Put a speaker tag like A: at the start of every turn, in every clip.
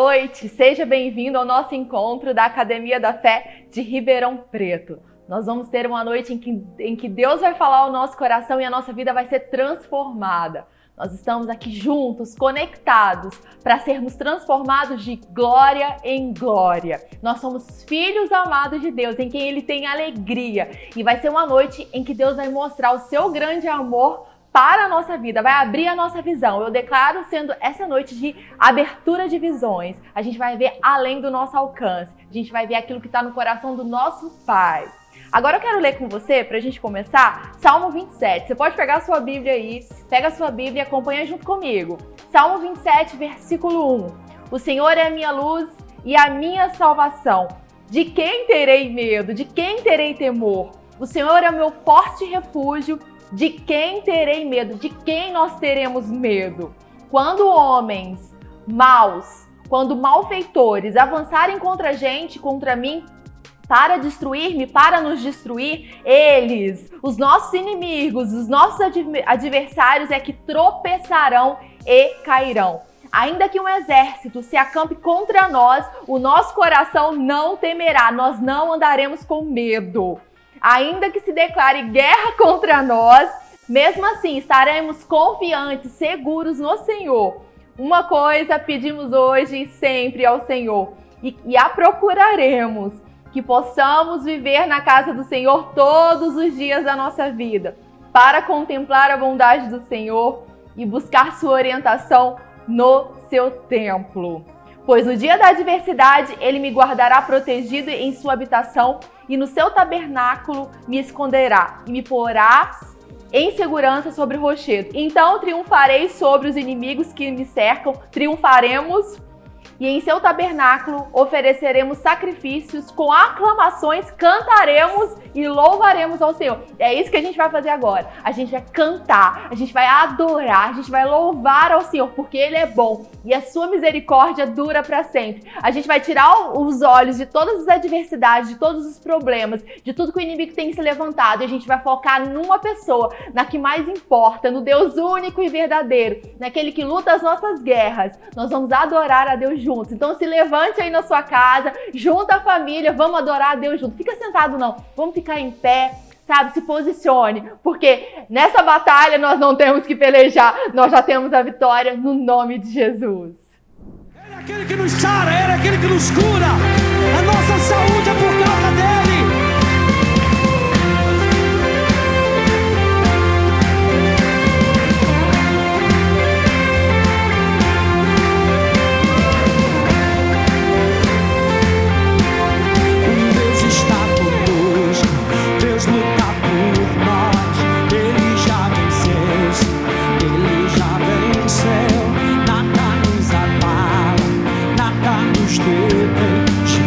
A: noite, seja bem-vindo ao nosso encontro da Academia da Fé de Ribeirão Preto. Nós vamos ter uma noite em que Deus vai falar ao nosso coração e a nossa vida vai ser transformada. Nós estamos aqui juntos, conectados, para sermos transformados de glória em glória. Nós somos filhos amados de Deus, em quem Ele tem alegria. E vai ser uma noite em que Deus vai mostrar o seu grande amor para a nossa vida, vai abrir a nossa visão. Eu declaro sendo essa noite de abertura de visões. A gente vai ver além do nosso alcance. A gente vai ver aquilo que está no coração do nosso Pai. Agora eu quero ler com você, para a gente começar, Salmo 27. Você pode pegar a sua Bíblia aí, pega a sua Bíblia e acompanha junto comigo. Salmo 27, versículo 1. O Senhor é a minha luz e a minha salvação. De quem terei medo? De quem terei temor? O Senhor é o meu forte refúgio. De quem terei medo? De quem nós teremos medo? Quando homens maus, quando malfeitores avançarem contra a gente, contra mim, para destruir-me, para nos destruir, eles, os nossos inimigos, os nossos adversários é que tropeçarão e cairão. Ainda que um exército se acampe contra nós, o nosso coração não temerá, nós não andaremos com medo. Ainda que se declare guerra contra nós, mesmo assim estaremos confiantes, seguros no Senhor. Uma coisa pedimos hoje e sempre ao Senhor, e a procuraremos, que possamos viver na casa do Senhor todos os dias da nossa vida, para contemplar a bondade do Senhor e buscar sua orientação no seu templo. Pois no dia da adversidade, Ele me guardará protegido em sua habitação e no seu tabernáculo me esconderá e me porá em segurança sobre o rochedo. Então triunfarei sobre os inimigos que me cercam, triunfaremos e em seu tabernáculo ofereceremos sacrifícios, com aclamações cantaremos e louvaremos ao Senhor. É isso que a gente vai fazer agora. A gente vai cantar, a gente vai adorar, a gente vai louvar ao Senhor, porque Ele é bom e a sua misericórdia dura para sempre. A gente vai tirar os olhos de todas as adversidades, de todos os problemas, de tudo que o inimigo tem se levantado, e a gente vai focar numa pessoa, na que mais importa, no Deus único e verdadeiro, naquele que luta as nossas guerras. Nós vamos adorar a Deus juntos. Então se levante aí na sua casa, junta a família, vamos adorar a Deus junto. Fica sentado não, vamos ficar em pé, sabe? Se posicione, porque nessa batalha nós não temos que pelejar, nós já temos a vitória no nome de Jesus.
B: Ele é aquele que nos sara, Ele é aquele que nos cura, a nossa saúde é por causa dEle. Nada nos abala, nada nos detém.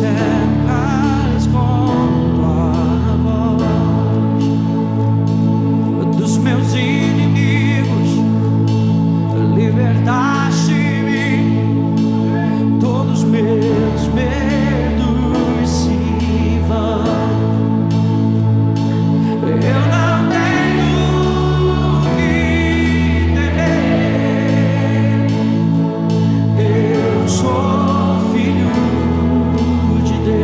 B: cercas com tua voz, dos meus inimigos libertaste-me, todos meus medos se vão. Eu não tenho o que temer, eu sou filho de Deus.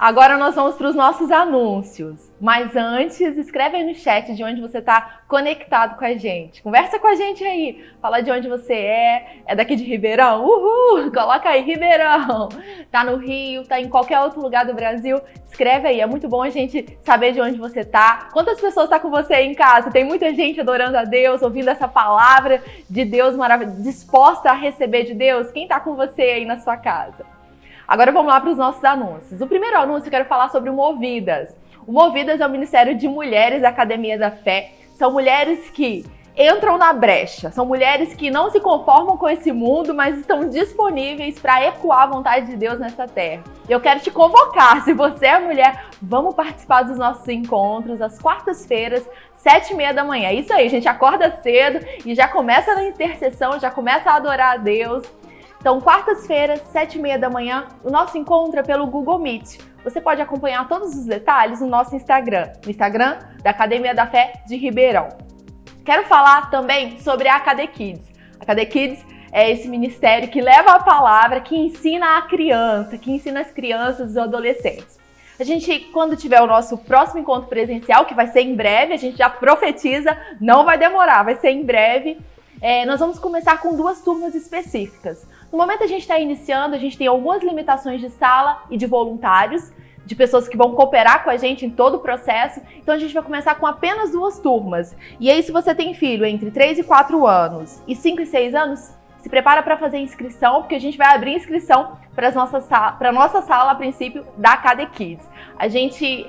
A: Agora nós vamos para os nossos anúncios. Mas antes, escreve aí no chat de onde você está conectado com a gente. Conversa com a gente aí. Fala de onde você é daqui de Ribeirão? Uhul! Coloca aí, Ribeirão. Tá no Rio, tá em qualquer outro lugar do Brasil? Escreve aí, é muito bom a gente saber de onde você tá. Quantas pessoas tá com você aí em casa? Tem muita gente adorando a Deus, ouvindo essa palavra de Deus maravilhosa, disposta a receber de Deus? Quem tá com você aí na sua casa? Agora vamos lá para os nossos anúncios. O primeiro anúncio eu quero falar sobre o Movidas. O Movidas é o Ministério de Mulheres da Academia da Fé. São mulheres que entram na brecha. São mulheres que não se conformam com esse mundo, mas estão disponíveis para ecoar a vontade de Deus nessa terra. Eu quero te convocar, se você é mulher, vamos participar dos nossos encontros às quartas-feiras, 7h30 da manhã. Isso aí, a gente acorda cedo e já começa na intercessão, já começa a adorar a Deus. Então, quartas-feiras, 7h30 da manhã, o nosso encontro é pelo Google Meet. Você pode acompanhar todos os detalhes no nosso Instagram, no Instagram da Academia da Fé de Ribeirão. Quero falar também sobre a AKD Kids. A AKD Kids é esse ministério que leva a palavra, que ensina a criança, que ensina as crianças e os adolescentes. A gente, quando tiver o nosso próximo encontro presencial, que vai ser em breve, a gente já profetiza, não vai demorar, vai ser em breve. Nós vamos começar com 2 turmas específicas. No momento a gente está iniciando, a gente tem algumas limitações de sala e de voluntários, de pessoas que vão cooperar com a gente em todo o processo. Então a gente vai começar com apenas 2 turmas. E aí, se você tem filho entre 3 e 4 anos e 5 e 6 anos, se prepara para fazer inscrição, porque a gente vai abrir inscrição para a nossa sala, a princípio, da AKD Kids. A gente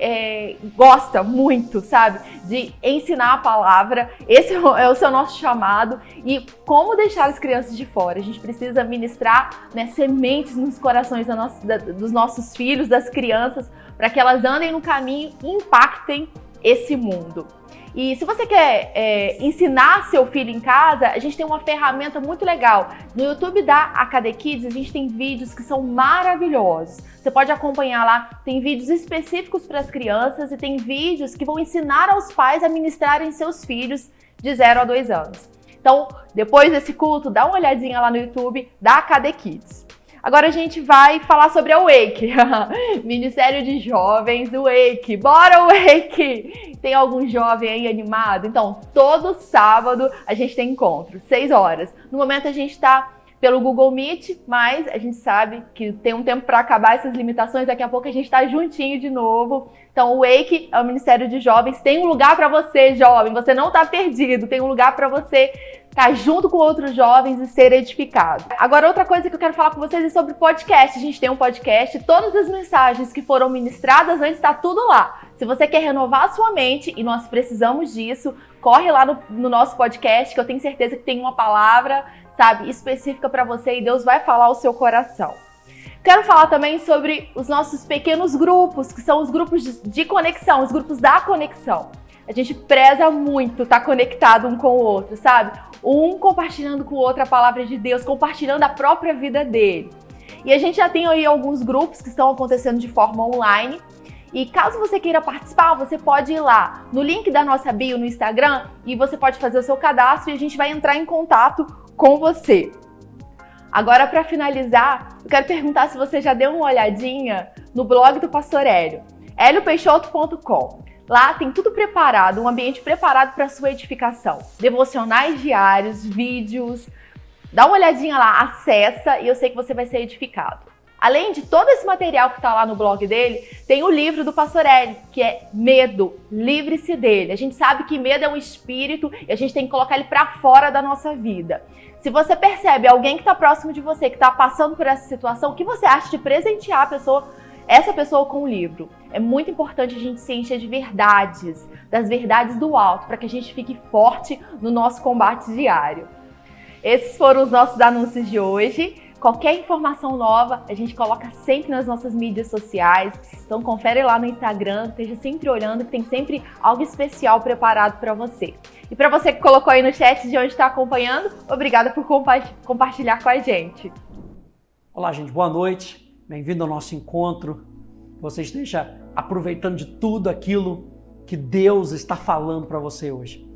A: gosta muito, sabe, de ensinar a palavra. Esse é o seu nosso chamado. E como deixar as crianças de fora? A gente precisa ministrar, né, sementes nos corações dos nossos filhos, das crianças, para que elas andem no caminho e impactem esse mundo. E se você quer ensinar seu filho em casa, a gente tem uma ferramenta muito legal. No YouTube da AKD Kids, a gente tem vídeos que são maravilhosos. Você pode acompanhar lá, tem vídeos específicos para as crianças e tem vídeos que vão ensinar aos pais a ministrarem seus filhos de 0 a 2 anos. Então, depois desse culto, dá uma olhadinha lá no YouTube da AKD Kids. Agora a gente vai falar sobre a Wake, Ministério de Jovens, o Wake. Bora, Wake! Tem algum jovem aí animado? Então, todo sábado a gente tem encontro, 6 horas. No momento a gente está pelo Google Meet, mas a gente sabe que tem um tempo para acabar essas limitações, daqui a pouco a gente está juntinho de novo. Então, o Wake é o Ministério de Jovens, tem um lugar para você, jovem, você não está perdido, tem um lugar para você estar junto com outros jovens e ser edificado. Agora, outra coisa que eu quero falar com vocês é sobre podcast. A gente tem um podcast, todas as mensagens que foram ministradas antes está tudo lá. Se você quer renovar a sua mente, e nós precisamos disso, corre lá no nosso podcast, que eu tenho certeza que tem uma palavra, sabe, específica para você e Deus vai falar ao seu coração. Quero falar também sobre os nossos pequenos grupos, que são os grupos de conexão, os grupos da conexão. A gente preza muito estar conectado um com o outro, sabe? Um compartilhando com o outro a palavra de Deus, compartilhando a própria vida dele. E a gente já tem aí alguns grupos que estão acontecendo de forma online. E caso você queira participar, você pode ir lá no link da nossa bio no Instagram e você pode fazer o seu cadastro e a gente vai entrar em contato com você. Agora, para finalizar, eu quero perguntar se você já deu uma olhadinha no blog do Pastor Hélio, heliopeixoto.com. Lá tem tudo preparado, um ambiente preparado para sua edificação. Devocionais diários, vídeos. Dá uma olhadinha lá, acessa e eu sei que você vai ser edificado. Além de todo esse material que está lá no blog dele, tem o livro do Pastor Hélio, que é Medo, livre-se dele. A gente sabe que medo é um espírito e a gente tem que colocar ele para fora da nossa vida. Se você percebe alguém que está próximo de você, que está passando por essa situação, o que você acha de presentear essa pessoa com o livro? É muito importante a gente se encher de verdades, das verdades do alto, para que a gente fique forte no nosso combate diário. Esses foram os nossos anúncios de hoje. Qualquer informação nova, a gente coloca sempre nas nossas mídias sociais. Então confere lá no Instagram, esteja sempre olhando, que tem sempre algo especial preparado para você. E para você que colocou aí no chat de onde está acompanhando, obrigada por compartilhar com a gente.
B: Olá, gente. Boa noite. Bem-vindo ao nosso encontro. Você esteja aproveitando de tudo aquilo que Deus está falando para você hoje.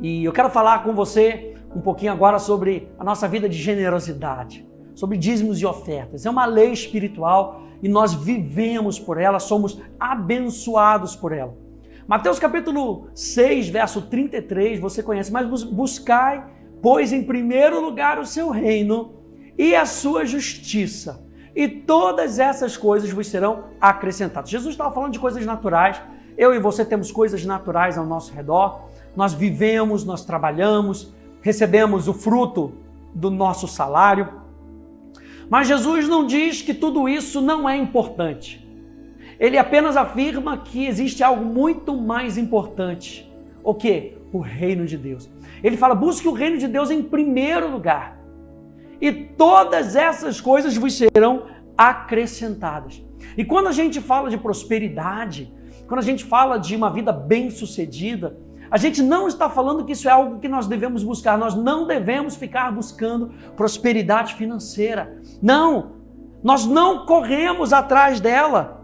B: E eu quero falar com você um pouquinho agora sobre a nossa vida de generosidade, sobre dízimos e ofertas. É uma lei espiritual e nós vivemos por ela, somos abençoados por ela. Mateus capítulo 6, verso 33, você conhece, mas buscai, pois em primeiro lugar o seu reino e a sua justiça, e todas essas coisas vos serão acrescentadas. Jesus estava falando de coisas naturais, eu e você temos coisas naturais ao nosso redor, nós vivemos, nós trabalhamos, recebemos o fruto do nosso salário, mas Jesus não diz que tudo isso não é importante. Ele apenas afirma que existe algo muito mais importante. O quê? O reino de Deus. Ele fala, busque o reino de Deus em primeiro lugar. E todas essas coisas vos serão acrescentadas. E quando a gente fala de prosperidade, quando a gente fala de uma vida bem-sucedida, a gente não está falando que isso é algo que nós devemos buscar. Nós não devemos ficar buscando prosperidade financeira. Não, nós não corremos atrás dela.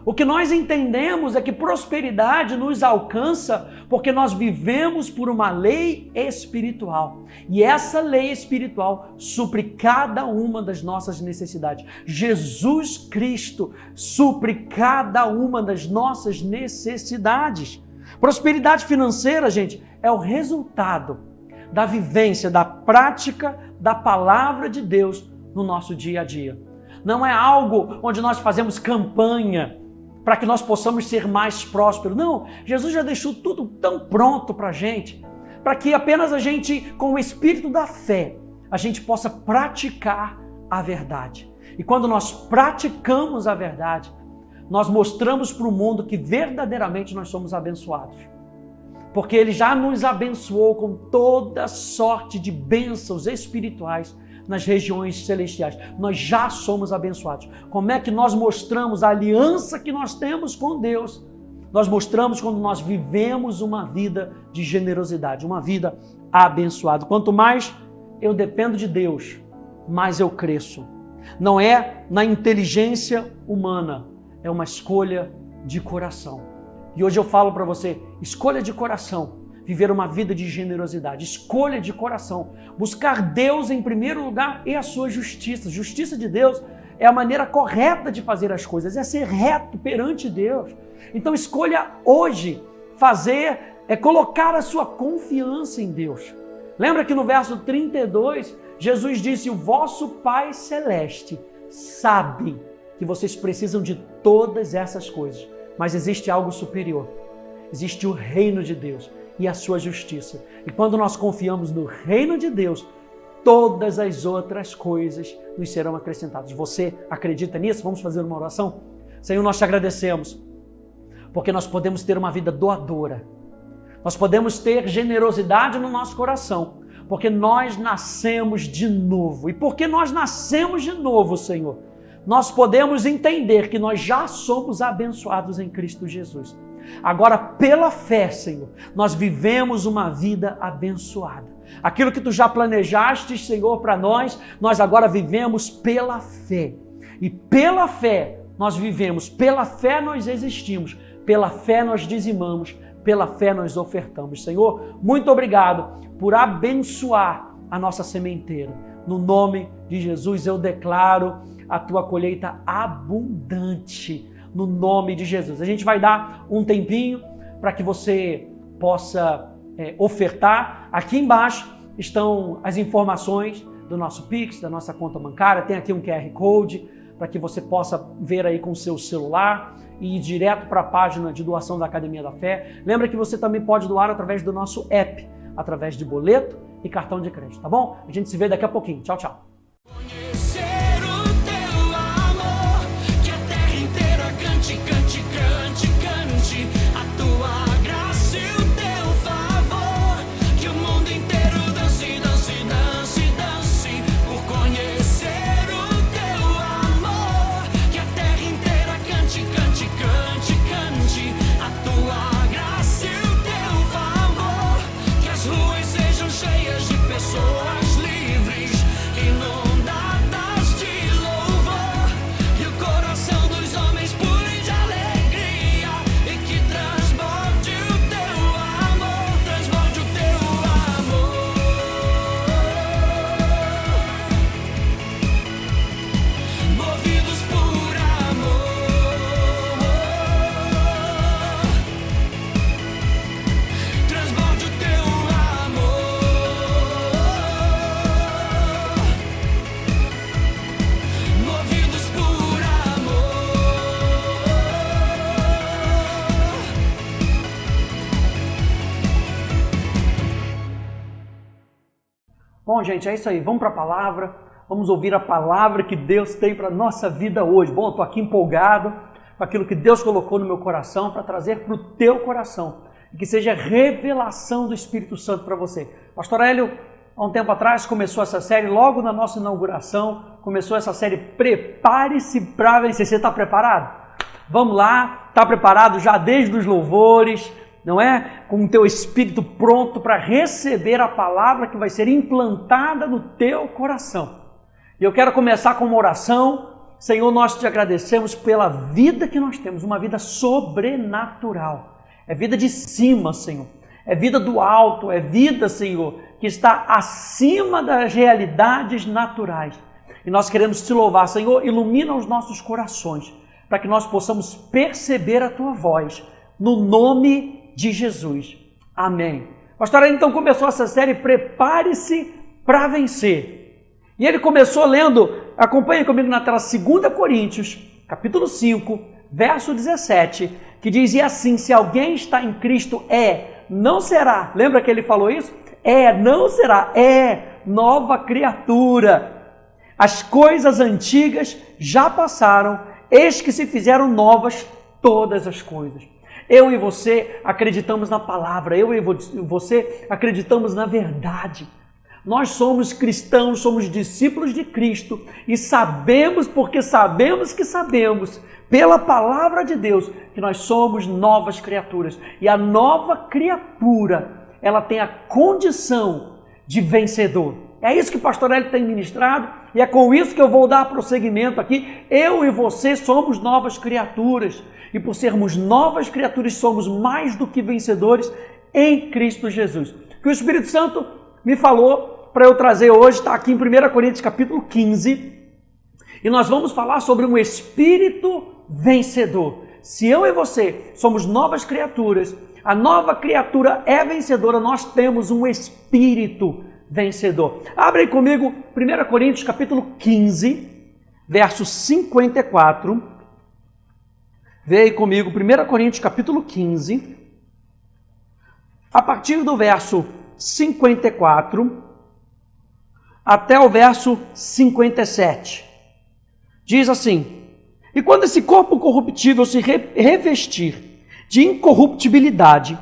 B: O que nós entendemos é que prosperidade nos alcança porque nós vivemos por uma lei espiritual. E essa lei espiritual supre cada uma das nossas necessidades. Jesus Cristo supre cada uma das nossas necessidades. Prosperidade financeira, gente, é o resultado da vivência, da prática da palavra de Deus no nosso dia a dia. Não é algo onde nós fazemos campanha para que nós possamos ser mais prósperos. Não, Jesus já deixou tudo tão pronto para a gente, para que apenas a gente, com o espírito da fé, a gente possa praticar a verdade. E quando nós praticamos a verdade, nós mostramos para o mundo que verdadeiramente nós somos abençoados. Porque Ele já nos abençoou com toda sorte de bênçãos espirituais nas regiões celestiais. Nós já somos abençoados. Como é que nós mostramos a aliança que nós temos com Deus? Nós mostramos quando nós vivemos uma vida de generosidade, uma vida abençoada. Quanto mais eu dependo de Deus, mais eu cresço. Não é na inteligência humana, é uma escolha de coração. E hoje eu falo para você, escolha de coração, viver uma vida de generosidade, escolha de coração, buscar Deus em primeiro lugar e a sua justiça. Justiça de Deus é a maneira correta de fazer as coisas, é ser reto perante Deus. Então escolha hoje colocar a sua confiança em Deus. Lembra que no verso 32, Jesus disse, o vosso Pai Celeste sabe que vocês precisam de todas essas coisas, mas existe algo superior, existe o reino de Deus e a sua justiça. E quando nós confiamos no reino de Deus, todas as outras coisas nos serão acrescentadas. Você acredita nisso? Vamos fazer uma oração? Senhor, nós te agradecemos, porque nós podemos ter uma vida doadora, nós podemos ter generosidade no nosso coração, porque nós nascemos de novo. E porque nós nascemos de novo, Senhor, nós podemos entender que nós já somos abençoados em Cristo Jesus. Agora, pela fé, Senhor, nós vivemos uma vida abençoada. Aquilo que Tu já planejaste, Senhor, para nós agora vivemos pela fé. E pela fé nós vivemos, pela fé nós existimos, pela fé nós dizimamos, pela fé nós ofertamos. Senhor, muito obrigado por abençoar a nossa sementeira. No nome de Jesus eu declaro a Tua colheita abundante, no nome de Jesus. A gente vai dar um tempinho para que você possa ofertar. Aqui embaixo estão as informações do nosso Pix, da nossa conta bancária. Tem aqui um QR Code para que você possa ver aí com o seu celular e ir direto para a página de doação da Academia da Fé. Lembra que você também pode doar através do nosso app, através de boleto e cartão de crédito, tá bom? A gente se vê daqui a pouquinho. Tchau, tchau.
C: Cheias de pessoas livres e
B: Bom, gente, é isso aí. Vamos para a palavra. Vamos ouvir a palavra que Deus tem para a nossa vida hoje. Bom, estou aqui empolgado com aquilo que Deus colocou no meu coração para trazer para o teu coração. E que seja revelação do Espírito Santo para você. Pastor Hélio, há um tempo atrás começou essa série, logo na nossa inauguração, começou essa série Prepare-se para Vencer. Você está preparado? Vamos lá, está preparado já desde os louvores, não é? Com o teu espírito pronto para receber a palavra que vai ser implantada no teu coração. E eu quero começar com uma oração. Senhor, nós te agradecemos pela vida que nós temos, uma vida sobrenatural. É vida de cima, Senhor. É vida do alto, é vida, Senhor, que está acima das realidades naturais. E nós queremos te louvar, Senhor, ilumina os nossos corações, para que nós possamos perceber a tua voz, no nome de Jesus. Amém. Pastor, então começou essa série Prepare-se para Vencer. E ele começou lendo, acompanhe comigo na tela, 2 Coríntios, capítulo 5, verso 17, que diz, e assim, se alguém está em Cristo, não será, lembra que ele falou isso? Não será, nova criatura. As coisas antigas já passaram, eis que se fizeram novas todas as coisas. Eu e você acreditamos na palavra, eu e você acreditamos na verdade. Nós somos cristãos, somos discípulos de Cristo e sabemos, porque sabemos que sabemos, pela palavra de Deus, que nós somos novas criaturas. E a nova criatura, ela tem a condição de vencedor. É isso que o pastor Hélio tem ministrado e é com isso que eu vou dar prosseguimento aqui. Eu e você somos novas criaturas e por sermos novas criaturas somos mais do que vencedores em Cristo Jesus. Que o Espírito Santo me falou para eu trazer hoje, está aqui em 1 Coríntios capítulo 15 e nós vamos falar sobre um espírito vencedor. Se eu e você somos novas criaturas, a nova criatura é vencedora, nós temos um espírito vencedor. Abre aí comigo 1 Coríntios capítulo 15, verso 54. Vê aí comigo 1 Coríntios capítulo 15, a partir do verso 54 até o verso 57. Diz assim, e quando esse corpo corruptível se revestir de incorruptibilidade,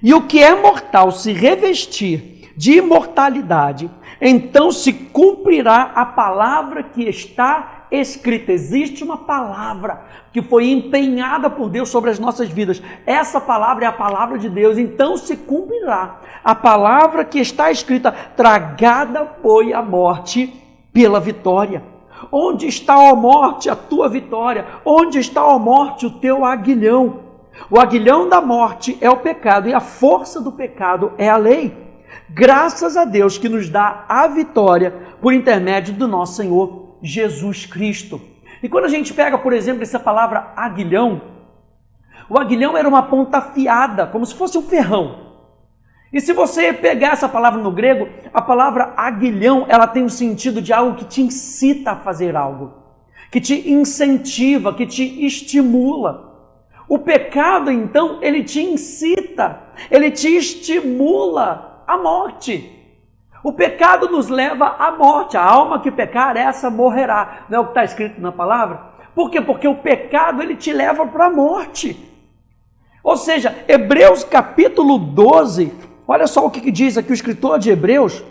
B: e o que é mortal se revestir de imortalidade, então se cumprirá a palavra que está escrita. Existe uma palavra que foi empenhada por Deus sobre as nossas vidas. Essa palavra é a palavra de Deus, então se cumprirá a palavra que está escrita, tragada foi a morte pela vitória. Onde está, ó morte, a tua vitória? Onde está, ó morte, o teu aguilhão? O aguilhão da morte é o pecado e a força do pecado é a lei. Graças a Deus que nos dá a vitória por intermédio do nosso Senhor Jesus Cristo. E quando a gente pega, por exemplo, essa palavra aguilhão, o aguilhão era uma ponta afiada, como se fosse um ferrão. E se você pegar essa palavra no grego, a palavra aguilhão, ela tem o sentido de algo que te incita a fazer algo, que te incentiva, que te estimula. O pecado, então, ele te incita, ele te estimula à morte. O pecado nos leva à morte. A alma que pecar, essa morrerá. Não é o que está escrito na palavra? Por quê? Porque o pecado, ele te leva para a morte. Ou seja, Hebreus capítulo 12, olha só o que diz aqui o escritor de Hebreus.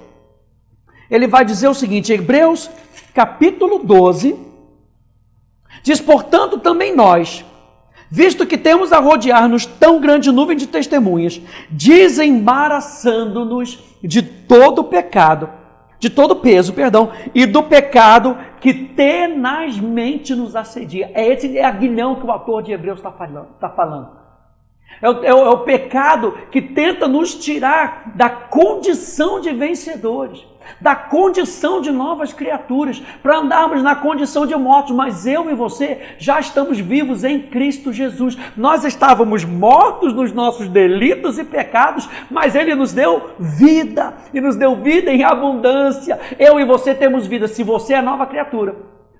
B: Ele vai dizer o seguinte, Hebreus capítulo 12, diz, portanto também nós, visto que temos a rodear-nos tão grande nuvem de testemunhas, desembaraçando-nos de todo pecado, de todo peso, e do pecado que tenazmente nos assedia. É esse aguilhão que o autor de Hebreus está falando. É o pecado que tenta nos tirar da condição de vencedores, da condição de novas criaturas, para andarmos na condição de mortos. Mas eu e você já estamos vivos em Cristo Jesus. Nós estávamos mortos nos nossos delitos e pecados, mas Ele nos deu vida, e nos deu vida em abundância. Eu e você temos vida. Se você é nova criatura,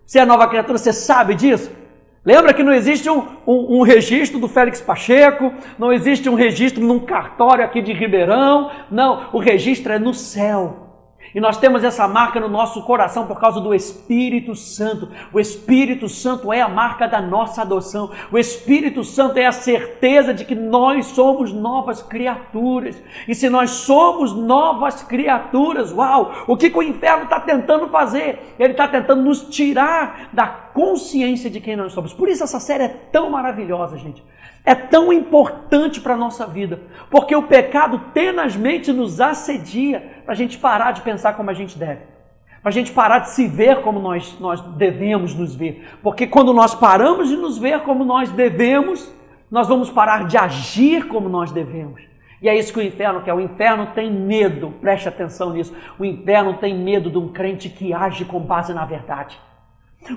B: você sabe disso? Lembra que não existe um registro do Félix Pacheco, não existe um registro num cartório aqui de Ribeirão, não, o registro é no céu. E nós temos essa marca no nosso coração por causa do Espírito Santo. O Espírito Santo é a marca da nossa adoção. O Espírito Santo é a certeza de que nós somos novas criaturas. E se nós somos novas criaturas, uau! O que o inferno está tentando fazer? Ele está tentando nos tirar da consciência de quem nós somos. Por isso essa série é tão maravilhosa, gente. É tão importante para a nossa vida, porque o pecado tenazmente nos assedia para a gente parar de pensar como a gente deve, para a gente parar de se ver como nós devemos nos ver, porque quando nós paramos de nos ver como nós devemos, nós vamos parar de agir como nós devemos. E é isso que o inferno quer. O inferno tem medo, preste atenção nisso, o inferno tem medo de um crente que age com base na verdade.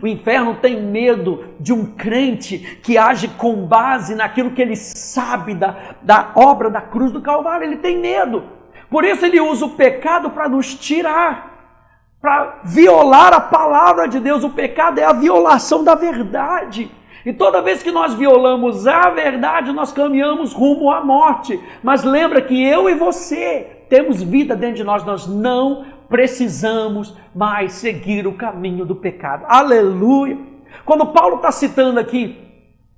B: O inferno tem medo de um crente que age com base naquilo que ele sabe da obra da cruz do Calvário. Ele tem medo. Por isso ele usa o pecado para nos tirar, para violar a palavra de Deus. O pecado é a violação da verdade. E toda vez que nós violamos a verdade, nós caminhamos rumo à morte. Mas lembra que eu e você temos vida dentro de nós. Nós não precisamos mais seguir o caminho do pecado. Aleluia! Quando Paulo está citando aqui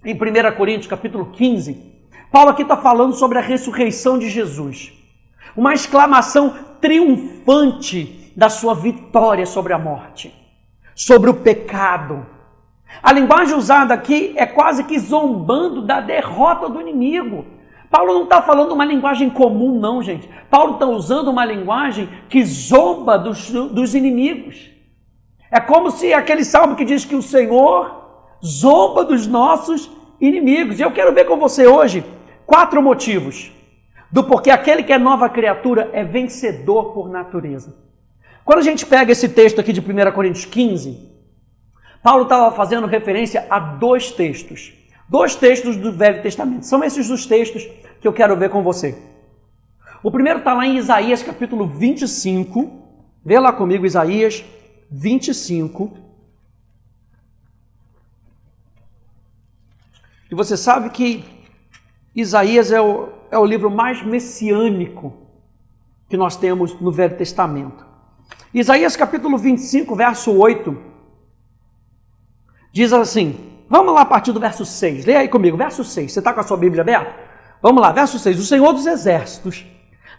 B: em 1 Coríntios capítulo 15, Paulo aqui está falando sobre a ressurreição de Jesus. Uma exclamação triunfante da sua vitória sobre a morte, sobre o pecado. A linguagem usada aqui é quase que zombando da derrota do inimigo. Paulo não está falando uma linguagem comum, não, gente. Paulo está usando uma linguagem que zomba dos inimigos. É como se aquele salmo que diz que o Senhor zomba dos nossos inimigos. E eu quero ver com você hoje 4 motivos do porquê aquele que é nova criatura é vencedor por natureza. Quando a gente pega esse texto aqui de 1 Coríntios 15, Paulo estava fazendo referência a 2 textos. 2 textos do Velho Testamento. São esses os textos que eu quero ver com você. O primeiro está lá em Isaías capítulo 25. Vê lá comigo Isaías 25. E você sabe que Isaías é o livro mais messiânico que nós temos no Velho Testamento. Isaías capítulo 25, verso 8, diz assim... Vamos lá a partir do verso 6. Leia aí comigo, verso 6. Você está com a sua Bíblia aberta? Vamos lá, verso 6. O Senhor dos Exércitos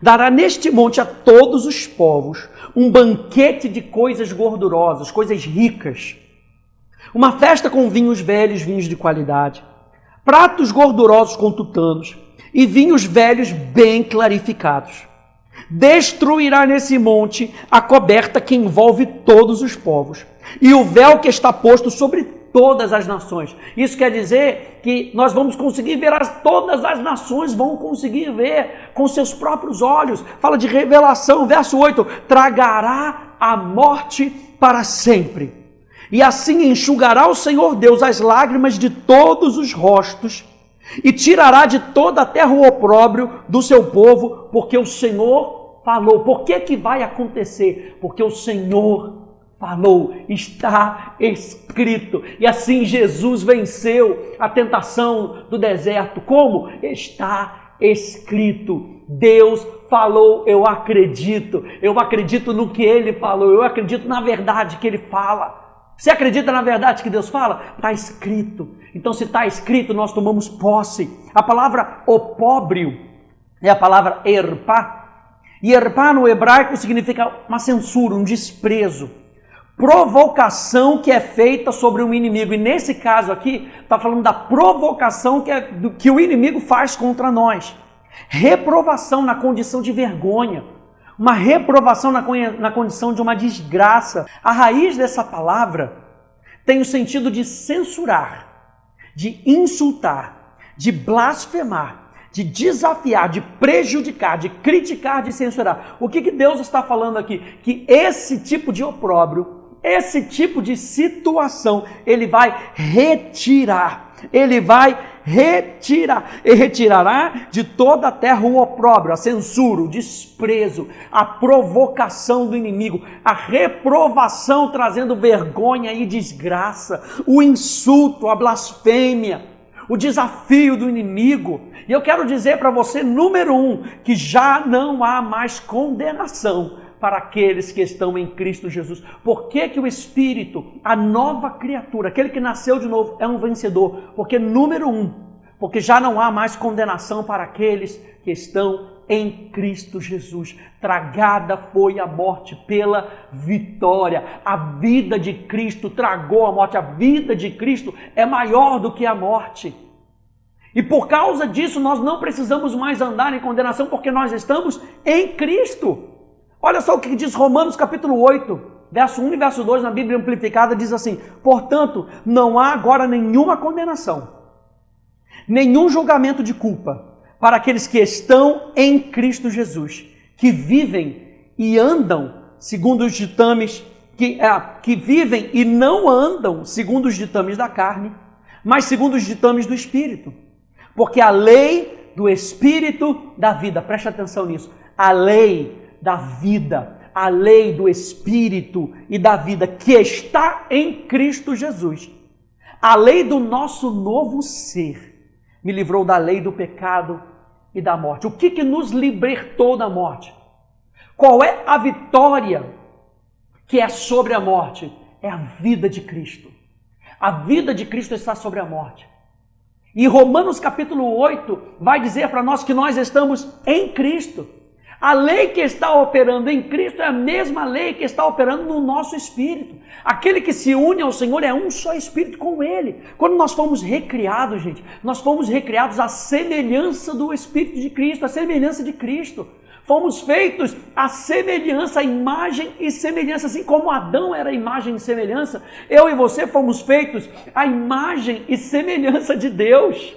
B: dará neste monte a todos os povos um banquete de coisas gordurosas, coisas ricas. Uma festa com vinhos velhos, vinhos de qualidade. Pratos gordurosos com tutanos e vinhos velhos bem clarificados. Destruirá nesse monte a coberta que envolve todos os povos e o véu que está posto sobre todas as nações. Isso quer dizer que nós vamos conseguir ver, todas as nações vão conseguir ver com seus próprios olhos. Fala de revelação, verso 8, tragará a morte para sempre. E assim enxugará o Senhor Deus as lágrimas de todos os rostos e tirará de toda a terra o opróbrio do seu povo, porque o Senhor falou. Por que vai acontecer? Porque o Senhor falou, está escrito. E assim Jesus venceu a tentação do deserto. Como? Está escrito. Deus falou, eu acredito no que Ele falou, eu acredito na verdade que Ele fala. Você acredita na verdade que Deus fala? Está escrito. Então se está escrito, nós tomamos posse. A palavra opróbrio é a palavra erpá. E erpá no hebraico significa uma censura, um desprezo. Provocação que é feita sobre um inimigo. E nesse caso aqui, está falando da provocação que o inimigo faz contra nós. Reprovação na condição de vergonha. Uma reprovação na condição de uma desgraça. A raiz dessa palavra tem o sentido de censurar, de insultar, de blasfemar, de desafiar, de prejudicar, de criticar, de censurar. O que Deus está falando aqui? Que esse tipo de opróbrio, esse tipo de situação, Ele vai retirar. Ele vai retirar. E retirará de toda a terra o opróbrio, a censura, o desprezo, a provocação do inimigo, a reprovação trazendo vergonha e desgraça, o insulto, a blasfêmia, o desafio do inimigo. E eu quero dizer para você, número 1, que já não há mais condenação para aqueles que estão em Cristo Jesus. Por que que o Espírito, a nova criatura, aquele que nasceu de novo, é um vencedor? Porque, número 1, porque já não há mais condenação para aqueles que estão em Cristo Jesus. Tragada foi a morte pela vitória. A vida de Cristo tragou a morte. A vida de Cristo é maior do que a morte. E por causa disso, nós não precisamos mais andar em condenação, porque nós estamos em Cristo. Olha só o que diz Romanos capítulo 8, verso 1 e verso 2, na Bíblia Amplificada, diz assim: portanto, não há agora nenhuma condenação, nenhum julgamento de culpa para aqueles que estão em Cristo Jesus, que vivem e andam segundo os ditames, que vivem e não andam segundo os ditames da carne, mas segundo os ditames do Espírito. Porque a lei do Espírito da vida, preste atenção nisso, a lei da vida, a lei do Espírito e da vida que está em Cristo Jesus, a lei do nosso novo ser, me livrou da lei do pecado e da morte. O que nos libertou da morte? Qual é a vitória que é sobre a morte? É a vida de Cristo. A vida de Cristo está sobre a morte. E Romanos capítulo 8 vai dizer para nós que nós estamos em Cristo. A lei que está operando em Cristo é a mesma lei que está operando no nosso espírito. Aquele que se une ao Senhor é um só espírito com Ele. Quando nós fomos recriados, gente, nós fomos recriados à semelhança do Espírito de Cristo, à semelhança de Cristo. Fomos feitos à semelhança, à imagem e semelhança, assim como Adão era a imagem e semelhança, eu e você fomos feitos à imagem e semelhança de Deus.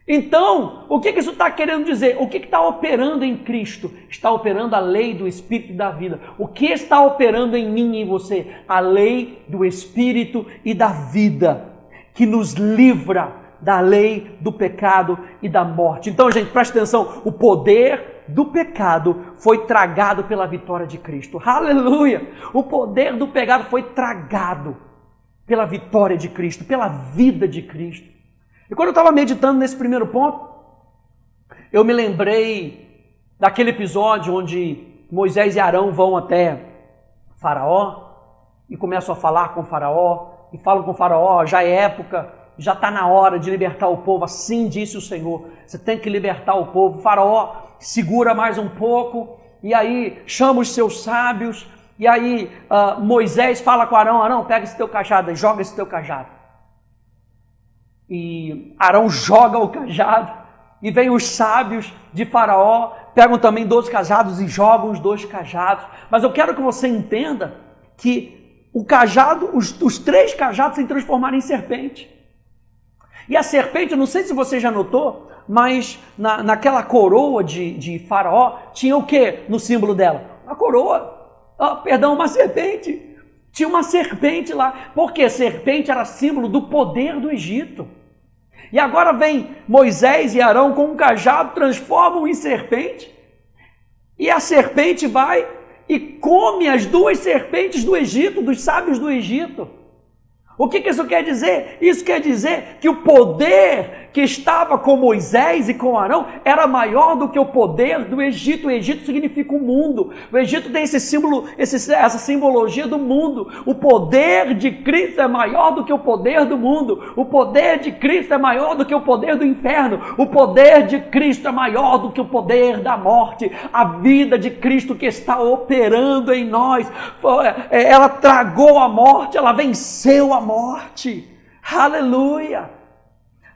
B: Então, o que isso está querendo dizer? O que está operando em Cristo? Está operando a lei do Espírito e da vida. O que está operando em mim e em você? A lei do Espírito e da vida, que nos livra da lei do pecado e da morte. Então, gente, preste atenção, o poder do pecado foi tragado pela vitória de Cristo. Aleluia! O poder do pecado foi tragado pela vitória de Cristo, pela vida de Cristo. E quando eu estava meditando nesse primeiro ponto, eu me lembrei daquele episódio onde Moisés e Arão vão até Faraó e começam a falar com Faraó, e falam com Faraó: já é época, já está na hora de libertar o povo, assim disse o Senhor, você tem que libertar o povo. Faraó segura mais um pouco, e aí chama os seus sábios, e aí Moisés fala com Arão: Arão, pega esse teu cajado e joga esse teu cajado. E Arão joga o cajado, e vem os sábios de Faraó, pegam também 2 cajados e jogam os 2 cajados. Mas eu quero que você entenda que o cajado, os 3 cajados se transformaram em serpente. E a serpente, eu não sei se você já notou, mas naquela coroa de Faraó, tinha o que no símbolo dela? A coroa, uma serpente. Tinha uma serpente lá, porque serpente era símbolo do poder do Egito. E agora vem Moisés e Arão com um cajado, transformam em serpente, e a serpente vai e come as 2 serpentes do Egito, dos sábios do Egito. O que isso quer dizer? Isso quer dizer que o poder que estava com Moisés e com Arão era maior do que o poder do Egito. O Egito significa o mundo. O Egito tem esse símbolo, essa simbologia do mundo. O poder de Cristo é maior do que o poder do mundo. O poder de Cristo é maior do que o poder do inferno. O poder de Cristo é maior do que o poder da morte. A vida de Cristo que está operando em nós, ela tragou a morte, ela venceu a morte. Aleluia!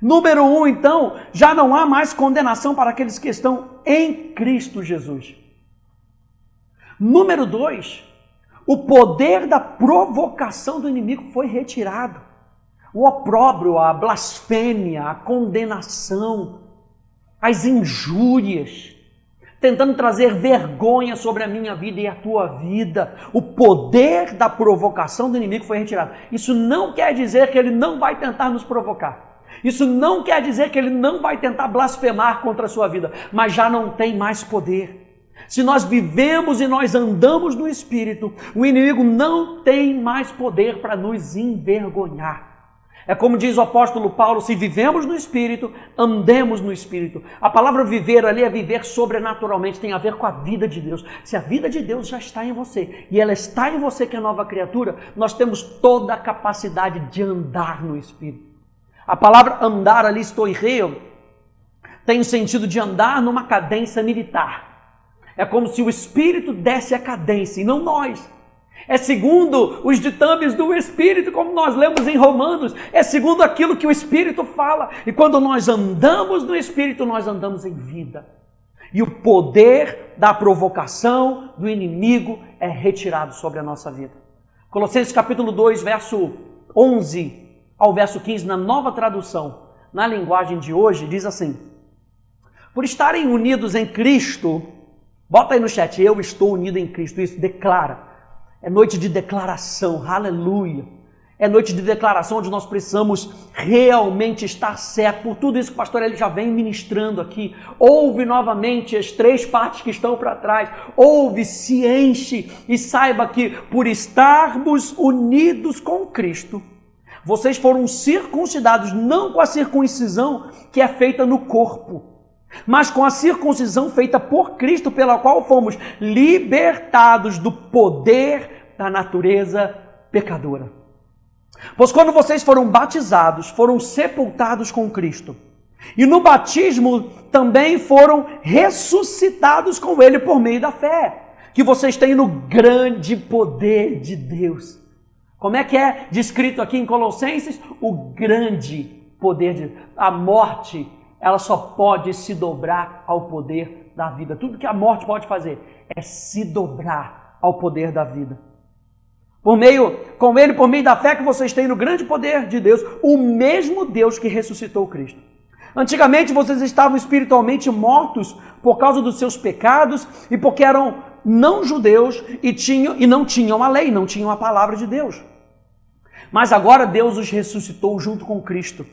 B: Número 1, então, já não há mais condenação para aqueles que estão em Cristo Jesus. Número 2, o poder da provocação do inimigo foi retirado. O opróbrio, a blasfêmia, a condenação, as injúrias, tentando trazer vergonha sobre a minha vida e a tua vida. O poder da provocação do inimigo foi retirado. Isso não quer dizer que ele não vai tentar nos provocar. Isso não quer dizer que ele não vai tentar blasfemar contra a sua vida, mas já não tem mais poder. Se nós vivemos e nós andamos no Espírito, o inimigo não tem mais poder para nos envergonhar. É como diz o apóstolo Paulo, se vivemos no Espírito, andemos no Espírito. A palavra viver ali é viver sobrenaturalmente, tem a ver com a vida de Deus. Se a vida de Deus já está em você, e ela está em você que é nova criatura, nós temos toda a capacidade de andar no Espírito. A palavra andar ali, stoireo, tem o sentido de andar numa cadência militar. É como se o Espírito desse a cadência, e não nós. É segundo os ditames do Espírito, como nós lemos em Romanos. É segundo aquilo que o Espírito fala. E quando nós andamos no Espírito, nós andamos em vida. E o poder da provocação do inimigo é retirado sobre a nossa vida. Colossenses capítulo 2, verso 11 ao verso 15, na nova tradução, na linguagem de hoje, diz assim: por estarem unidos em Cristo, bota aí no chat, eu estou unido em Cristo, isso declara. É noite de declaração, aleluia. É noite de declaração onde nós precisamos realmente estar certo. Por tudo isso que o pastor ele já vem ministrando aqui. Ouve novamente as 3 partes que estão para trás. Ouve, se enche e saiba que por estarmos unidos com Cristo, vocês foram circuncidados não com a circuncisão que é feita no corpo, mas com a circuncisão feita por Cristo, pela qual fomos libertados do poder da natureza pecadora. Pois quando vocês foram batizados, foram sepultados com Cristo. E no batismo também foram ressuscitados com Ele por meio da fé, que vocês têm no grande poder de Deus. Como é que é descrito aqui em Colossenses? O grande poder de Deus. A morte, ela só pode se dobrar ao poder da vida. Tudo que a morte pode fazer é se dobrar ao poder da vida. Com Ele, por meio da fé que vocês têm no grande poder de Deus, o mesmo Deus que ressuscitou Cristo. Antigamente vocês estavam espiritualmente mortos por causa dos seus pecados e porque eram não judeus e não tinham a lei, não tinham a palavra de Deus. Mas agora Deus os ressuscitou junto com Cristo.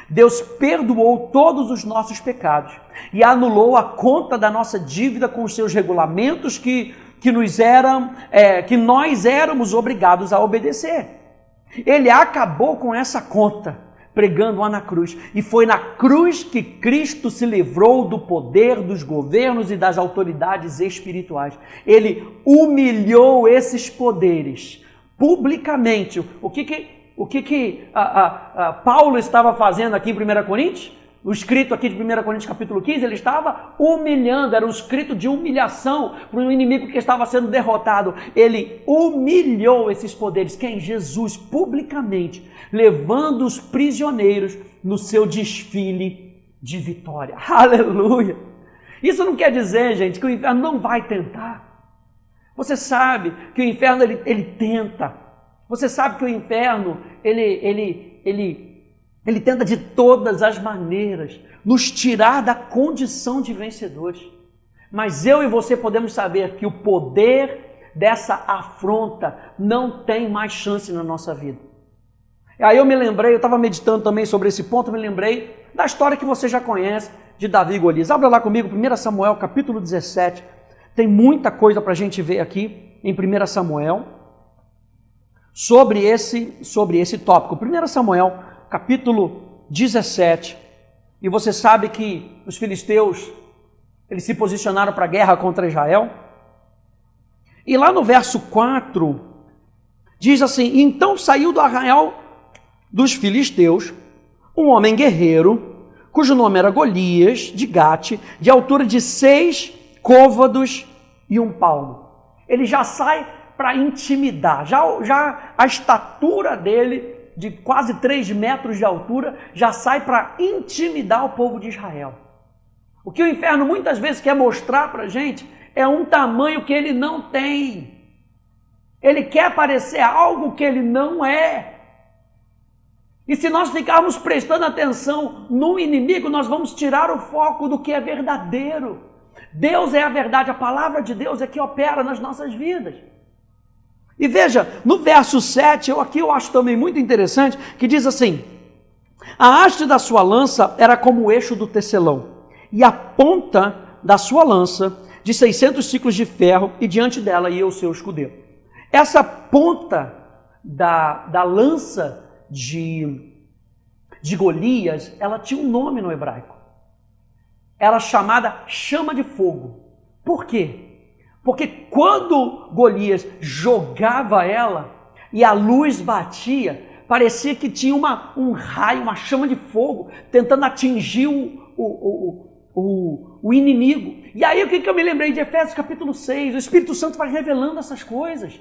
B: Deus perdoou todos os nossos pecados e anulou a conta da nossa dívida com os seus regulamentos que nós éramos obrigados a obedecer. Ele acabou com essa conta, pregando-a na cruz. E foi na cruz que Cristo se livrou do poder dos governos e das autoridades espirituais. Ele humilhou esses poderes publicamente. O que Paulo estava fazendo aqui em 1 Coríntios? O escrito aqui de 1 Coríntios capítulo 15, ele estava humilhando, era um escrito de humilhação para um inimigo que estava sendo derrotado. Ele humilhou esses poderes, quem? Jesus, publicamente, levando os prisioneiros no seu desfile de vitória. Aleluia! Isso não quer dizer, gente, que o inferno não vai tentar. Você sabe que o inferno ele tenta. Você sabe que o inferno ele tenta de todas as maneiras nos tirar da condição de vencedores. Mas eu e você podemos saber que o poder dessa afronta não tem mais chance na nossa vida. E aí eu estava meditando também sobre esse ponto, me lembrei da história que você já conhece de Davi e Golias. Abra lá comigo, 1 Samuel capítulo 17. Tem muita coisa para a gente ver aqui em 1 Samuel sobre esse tópico. 1 Samuel capítulo 17, e você sabe que os filisteus, eles se posicionaram para a guerra contra Israel, e lá no verso 4, diz assim: então saiu do arraial dos filisteus um homem guerreiro, cujo nome era Golias, de Gate, de altura de 6 côvados e 1 palmo. Ele já sai para intimidar, já a estatura dele, de quase 3 metros de altura, já sai para intimidar o povo de Israel. O que o inferno muitas vezes quer mostrar para a gente é um tamanho que ele não tem. Ele quer parecer algo que ele não é. E se nós ficarmos prestando atenção no inimigo, nós vamos tirar o foco do que é verdadeiro. Deus é a verdade, a palavra de Deus é que opera nas nossas vidas. E veja, no verso 7, eu acho também muito interessante, que diz assim: a haste da sua lança era como o eixo do tecelão, e a ponta da sua lança de 600 ciclos de ferro, e diante dela ia o seu escudeiro. Essa ponta da lança de de Golias, ela tinha um nome no hebraico. Era chamada chama de fogo. Por quê? Porque quando Golias jogava ela e a luz batia, parecia que tinha um raio, uma chama de fogo, tentando atingir o inimigo. E aí o que eu me lembrei de Efésios capítulo 6? O Espírito Santo vai revelando essas coisas.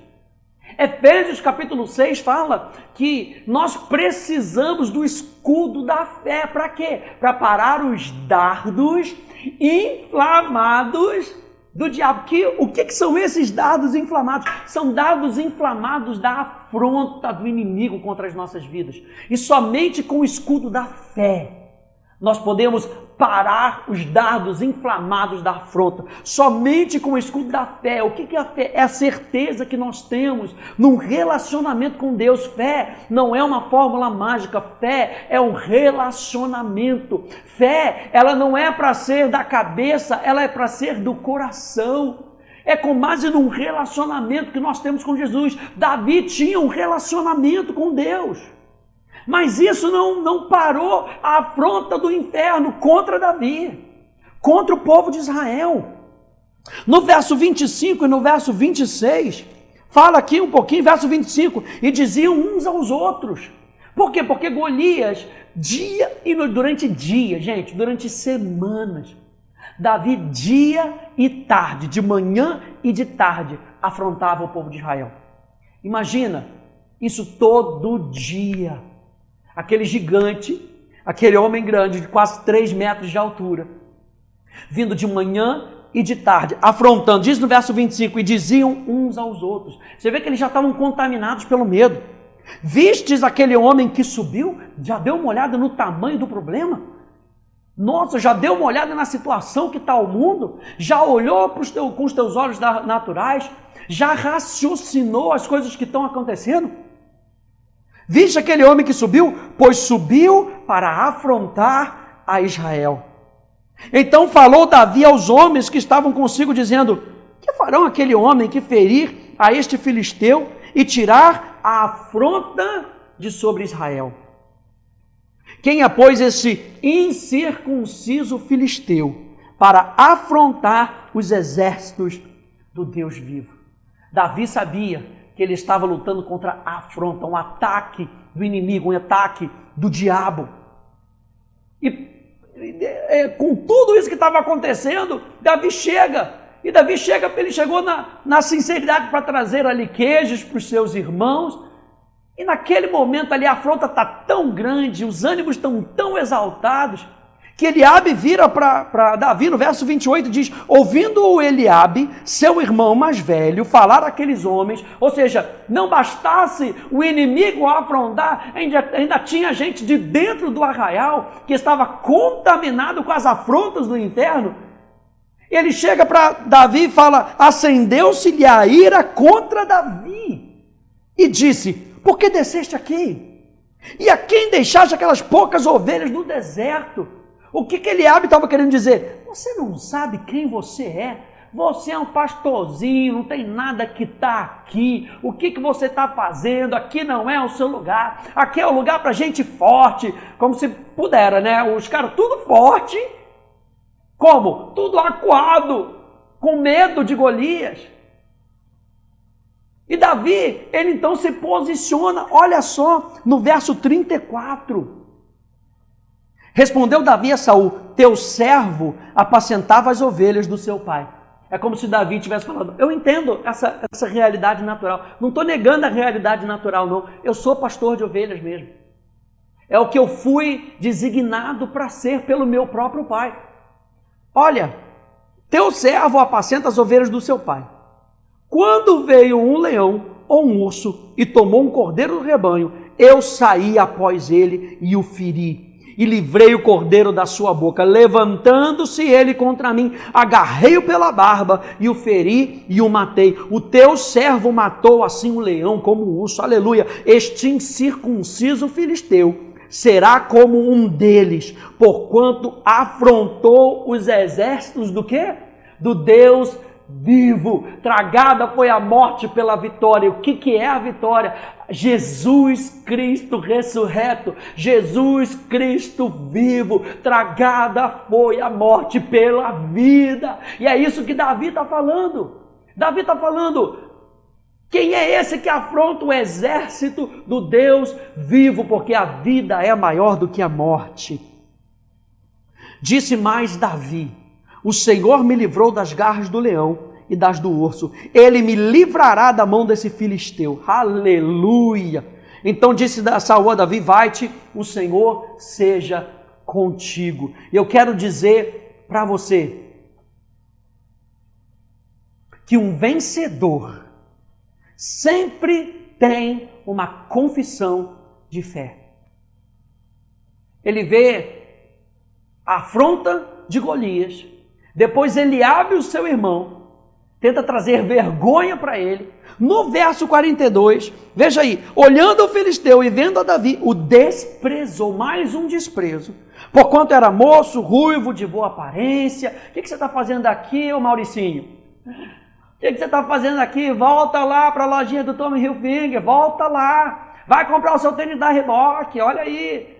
B: Efésios capítulo 6 fala que nós precisamos do escudo da fé. Para quê? Para parar os dardos inflamados do diabo. O que são esses dardos inflamados? São dardos inflamados da afronta do inimigo contra as nossas vidas. E somente com o escudo da fé nós podemos parar os dardos inflamados da afronta. Somente com o escudo da fé. O que é a fé? É a certeza que nós temos num relacionamento com Deus. Fé não é uma fórmula mágica. Fé é um relacionamento. Fé, ela não é para ser da cabeça, ela é para ser do coração. É com base num relacionamento que nós temos com Jesus. Davi tinha um relacionamento com Deus. Mas isso não parou a afronta do inferno contra Davi, contra o povo de Israel. No verso 25 e no verso 26, fala aqui um pouquinho, verso 25, e diziam uns aos outros. Por quê? Porque Golias, durante semanas, Davi dia e tarde, de manhã e de tarde, afrontava o povo de Israel. Imagina, isso todo dia. Aquele gigante, aquele homem grande de quase 3 metros de altura, vindo de manhã e de tarde, afrontando, diz no verso 25, e diziam uns aos outros. Você vê que eles já estavam contaminados pelo medo. Vistes aquele homem que subiu? Já deu uma olhada no tamanho do problema? Nossa, já deu uma olhada na situação que está o mundo? Já olhou com os teus olhos naturais? Já raciocinou as coisas que estão acontecendo? Viste aquele homem que subiu? Pois subiu para afrontar a Israel. Então falou Davi aos homens que estavam consigo, dizendo: que farão aquele homem que ferir a este filisteu e tirar a afronta de sobre Israel? Quem é, pois, esse incircunciso filisteu para afrontar os exércitos do Deus vivo? Davi sabia que ele estava lutando contra a afronta, um ataque do inimigo, um ataque do diabo. E com tudo isso que estava acontecendo, Davi chega. E ele chegou na sinceridade para trazer ali queijos para os seus irmãos. E naquele momento ali a afronta está tão grande, os ânimos estão tão exaltados, que Eliabe vira para Davi, no verso 28, diz: ouvindo Eliabe, seu irmão mais velho, falar àqueles homens, ou seja, não bastasse o inimigo afrontar, ainda tinha gente de dentro do arraial que estava contaminado com as afrontas do inferno. Ele chega para Davi e fala: acendeu-se-lhe a ira contra Davi, e disse: por que desceste aqui? E a quem deixaste aquelas poucas ovelhas no deserto? O que Eliabe estava querendo dizer? Você não sabe quem você é? Você é um pastorzinho, não tem nada que está aqui. O que você está fazendo? Aqui não é o seu lugar. Aqui é o lugar para gente forte. Como se pudera, né? Os caras tudo forte. Como? Tudo acuado, com medo de Golias. E Davi, ele então se posiciona, olha só, no verso 34. Respondeu Davi a Saul: teu servo apacentava as ovelhas do seu pai. É como se Davi estivesse falando: eu entendo essa realidade natural. Não estou negando a realidade natural, não. Eu sou pastor de ovelhas mesmo. É o que eu fui designado para ser pelo meu próprio pai. Olha, teu servo apacenta as ovelhas do seu pai. Quando veio um leão ou um urso e tomou um cordeiro do rebanho, eu saí após ele e o feri. E livrei o cordeiro da sua boca. Levantando-se ele contra mim, agarrei-o pela barba e o feri e o matei. O teu servo matou assim o leão como o urso. Aleluia. Este incircunciso filisteu será como um deles, porquanto afrontou os exércitos do quê? Do Deus vivo. Tragada foi a morte pela vitória. O que é a vitória? Jesus Cristo ressurreto, Jesus Cristo vivo. Tragada foi a morte pela vida. E é isso que Davi está falando. Davi está falando: quem é esse que afronta o exército do Deus vivo? Porque a vida é maior do que a morte. Disse mais Davi: o Senhor me livrou das garras do leão e das do urso. Ele me livrará da mão desse filisteu. Aleluia! Então disse Saul a Davi: vai-te, o Senhor seja contigo. Eu quero dizer para você que um vencedor sempre tem uma confissão de fé. Ele vê a afronta de Golias, depois ele abre o seu irmão, tenta trazer vergonha para ele. No verso 42, veja aí: olhando o filisteu e vendo a Davi, o desprezou. Mais um desprezo. Porquanto era moço, ruivo, de boa aparência. O que você está fazendo aqui, ô Mauricinho? O que você está fazendo aqui? Volta lá para a lojinha do Tommy Hilfiger, volta lá. Vai comprar o seu tênis da Reebok, olha aí.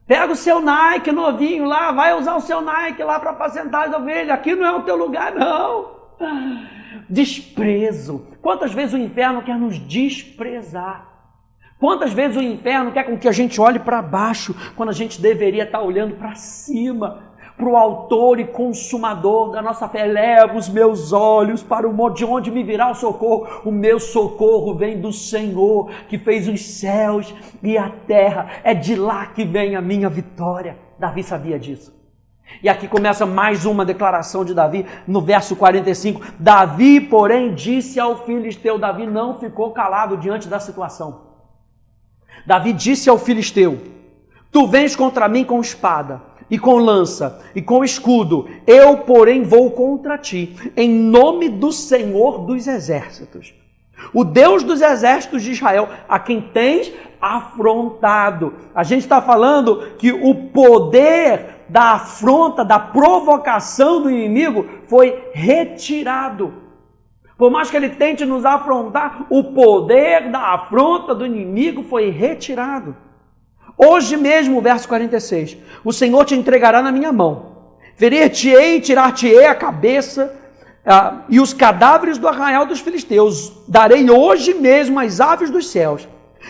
B: Pega o seu Nike novinho lá, vai usar o seu Nike lá para apacentar as ovelhas. Aqui não é o teu lugar, não. Desprezo. Quantas vezes o inferno quer nos desprezar? Quantas vezes o inferno quer com que a gente olhe para baixo, quando a gente deveria estar olhando para cima, para o autor e consumador da nossa fé. Leva os meus olhos para o monte, de onde me virá o socorro. O meu socorro vem do Senhor, que fez os céus e a terra. É de lá que vem a minha vitória. Davi sabia disso. E aqui começa mais uma declaração de Davi, no verso 45. Davi, porém, disse ao filisteu. Davi não ficou calado diante da situação. Davi disse ao filisteu: tu vens contra mim com espada e com lança e com escudo, eu, porém, vou contra ti, em nome do Senhor dos exércitos, o Deus dos exércitos de Israel, a quem tens afrontado. A gente está falando que o poder da afronta, da provocação do inimigo foi retirado. Por mais que ele tente nos afrontar, o poder da afronta do inimigo foi retirado. Hoje mesmo, verso 46, o Senhor te entregará na minha mão, ferir-te-ei e tirar-te-ei a cabeça e os cadáveres do arraial dos filisteus. Darei hoje mesmo as aves dos céus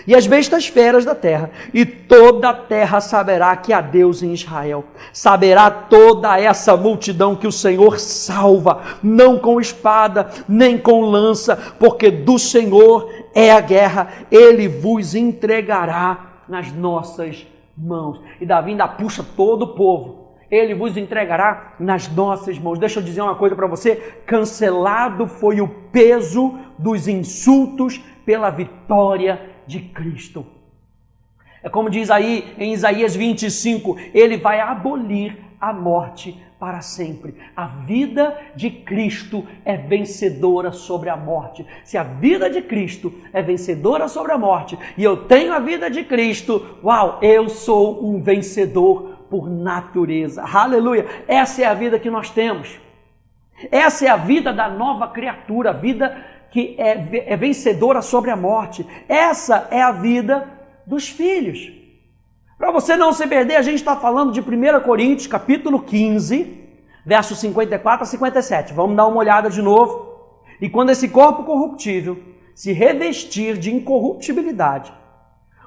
B: e as bestas feras da terra, e toda a terra saberá que há Deus em Israel. Saberá toda essa multidão que o Senhor salva, não com espada, nem com lança, porque do Senhor é a guerra, Ele vos entregará nas nossas mãos. E Davi ainda puxa todo o povo. Ele vos entregará nas nossas mãos. Deixa eu dizer uma coisa para você: cancelado foi o peso dos insultos pela vitória de Cristo. É como diz aí em Isaías 25, ele vai abolir a morte para sempre. A vida de Cristo é vencedora sobre a morte. Se a vida de Cristo é vencedora sobre a morte e eu tenho a vida de Cristo, uau, eu sou um vencedor por natureza. Aleluia! Essa é a vida que nós temos. Essa é a vida da nova criatura, a vida que é vencedora sobre a morte. Essa é a vida dos filhos. Para você não se perder, a gente está falando de 1 Coríntios, capítulo 15, versos 54 a 57. Vamos dar uma olhada de novo. E quando esse corpo corruptível se revestir de incorruptibilidade,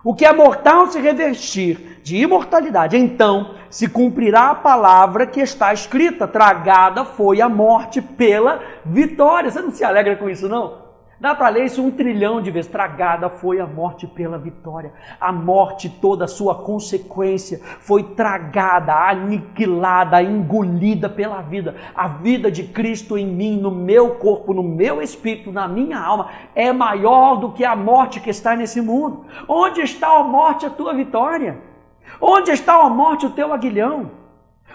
B: o que é mortal se revestir de imortalidade, então se cumprirá a palavra que está escrita: tragada foi a morte pela vitória. Você não se alegra com isso, não? Dá para ler isso 1 trilhão de vezes. Tragada foi a morte pela vitória. A morte, toda a sua consequência, foi tragada, aniquilada, engolida pela vida. A vida de Cristo em mim, no meu corpo, no meu espírito, na minha alma, é maior do que a morte que está nesse mundo. Onde está a morte, a tua vitória? Onde está a morte, o teu aguilhão?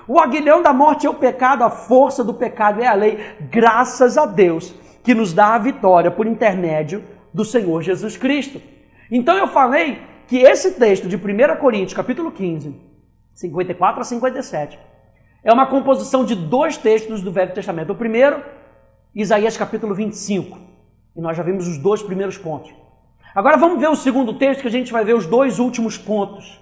B: O aguilhão da morte é o pecado, a força do pecado é a lei. Graças a Deus que nos dá a vitória por intermédio do Senhor Jesus Cristo. Então eu falei que esse texto de 1 Coríntios, capítulo 15, 54 a 57, é uma composição de dois textos do Velho Testamento. O primeiro Isaías capítulo 25. E nós já vimos os 2 primeiros pontos. Agora vamos ver o segundo texto, que a gente vai ver os 2 últimos pontos,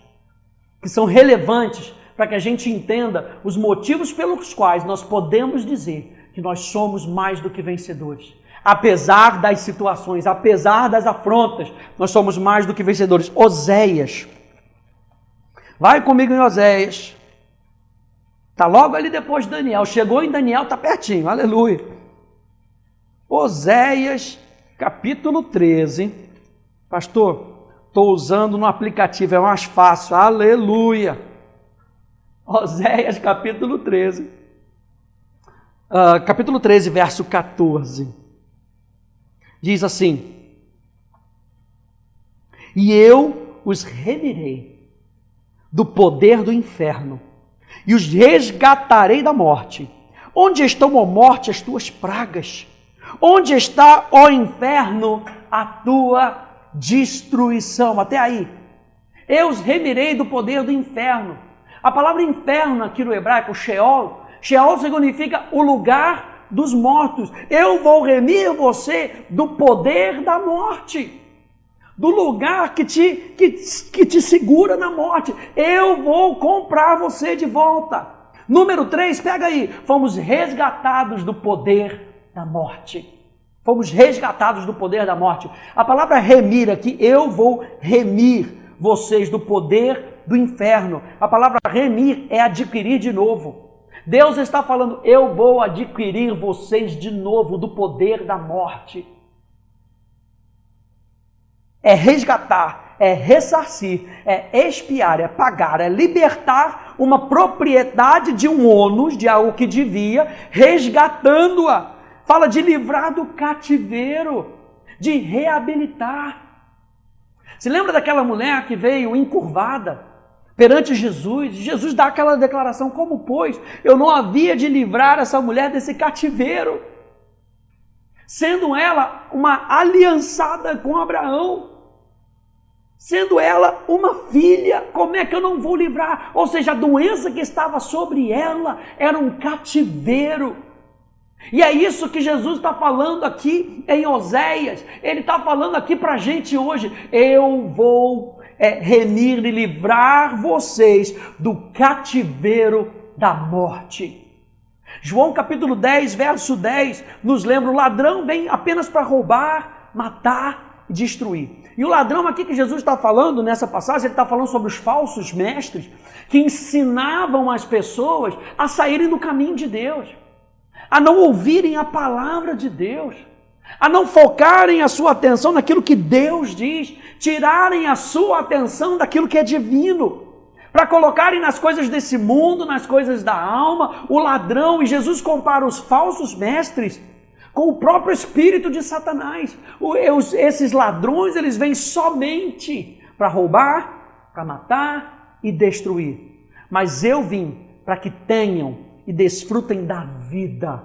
B: que são relevantes para que a gente entenda os motivos pelos quais nós podemos dizer que nós somos mais do que vencedores. Apesar das situações, apesar das afrontas, nós somos mais do que vencedores. Oséias. Vai comigo em Oséias. Está logo ali depois de Daniel. Chegou em Daniel, está pertinho. Aleluia. Oséias, capítulo 13. Pastor, estou usando no aplicativo, é mais fácil. Aleluia. Oséias, capítulo 13. Capítulo 13, verso 14. Diz assim: e eu os remirei do poder do inferno e os resgatarei da morte. Onde estão, ó morte, as tuas pragas? Onde está, ó inferno, a tua destruição? Até aí. Eu os remirei do poder do inferno. A palavra inferno aqui no hebraico, Sheol, Sheol significa o lugar dos mortos. Eu vou remir você do poder da morte, do lugar que te segura na morte. Eu vou comprar você de volta. Número 3, pega aí. Fomos resgatados do poder da morte. Fomos resgatados do poder da morte. A palavra remir aqui, eu vou remir vocês do poder do inferno. A palavra remir é adquirir de novo. Deus está falando, eu vou adquirir vocês de novo do poder da morte. É resgatar, é ressarcir, é expiar, é pagar, é libertar uma propriedade de um ônus, de algo que devia, resgatando-a. Fala de livrar do cativeiro, de reabilitar. Se lembra daquela mulher que veio encurvada perante Jesus? Jesus dá aquela declaração: como, pois, eu não havia de livrar essa mulher desse cativeiro, sendo ela uma aliançada com Abraão, sendo ela uma filha, como é que eu não vou livrar? Ou seja, a doença que estava sobre ela era um cativeiro. E é isso que Jesus está falando aqui em Oséias. Ele está falando aqui para a gente hoje: eu vou remir e livrar vocês do cativeiro da morte. João capítulo 10, verso 10, nos lembra: o ladrão vem apenas para roubar, matar e destruir. E o ladrão aqui que Jesus está falando nessa passagem, ele está falando sobre os falsos mestres que ensinavam as pessoas a saírem do caminho de Deus, a não ouvirem a palavra de Deus, a não focarem a sua atenção naquilo que Deus diz, tirarem a sua atenção daquilo que é divino, para colocarem nas coisas desse mundo, nas coisas da alma. O ladrão, e Jesus compara os falsos mestres com o próprio espírito de Satanás. Esses ladrões, eles vêm somente para roubar, para matar e destruir. Mas eu vim para que tenham e desfrutem da vida,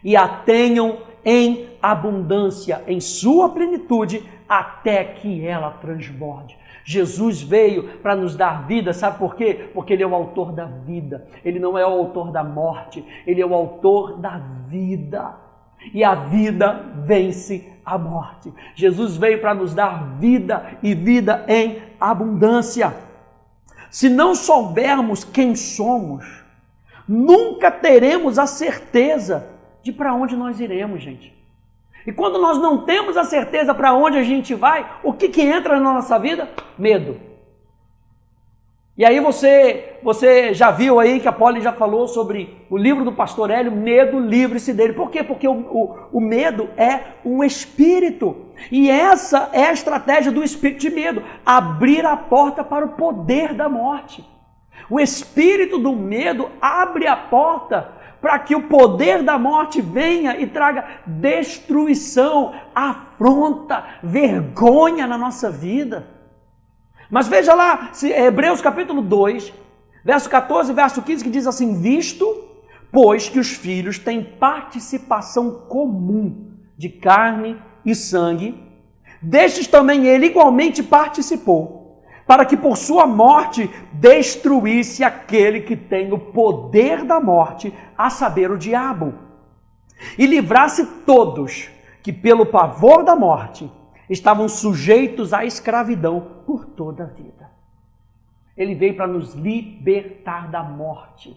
B: e a tenham em abundância, em sua plenitude, até que ela transborde. Jesus veio para nos dar vida, sabe por quê? Porque Ele é o autor da vida, Ele não é o autor da morte, Ele é o autor da vida, e a vida vence a morte. Jesus veio para nos dar vida, e vida em abundância. Se não soubermos quem somos, nunca teremos a certeza de para onde nós iremos, gente. E quando nós não temos a certeza para onde a gente vai, o que entra na nossa vida? Medo. E aí você já viu aí que a Polly já falou sobre o livro do pastor Hélio, Medo, livre-se dele. Por quê? Porque o medo é um espírito. E essa é a estratégia do espírito de medo: abrir a porta para o poder da morte. O espírito do medo abre a porta para que o poder da morte venha e traga destruição, afronta, vergonha na nossa vida. Mas veja lá, Hebreus capítulo 2, verso 14 e verso 15, que diz assim: visto, pois que os filhos têm participação comum de carne e sangue, destes também ele igualmente participou, para que por sua morte destruísse aquele que tem o poder da morte, a saber, o diabo, e livrasse todos que pelo pavor da morte estavam sujeitos à escravidão por toda a vida. Ele veio para nos libertar da morte.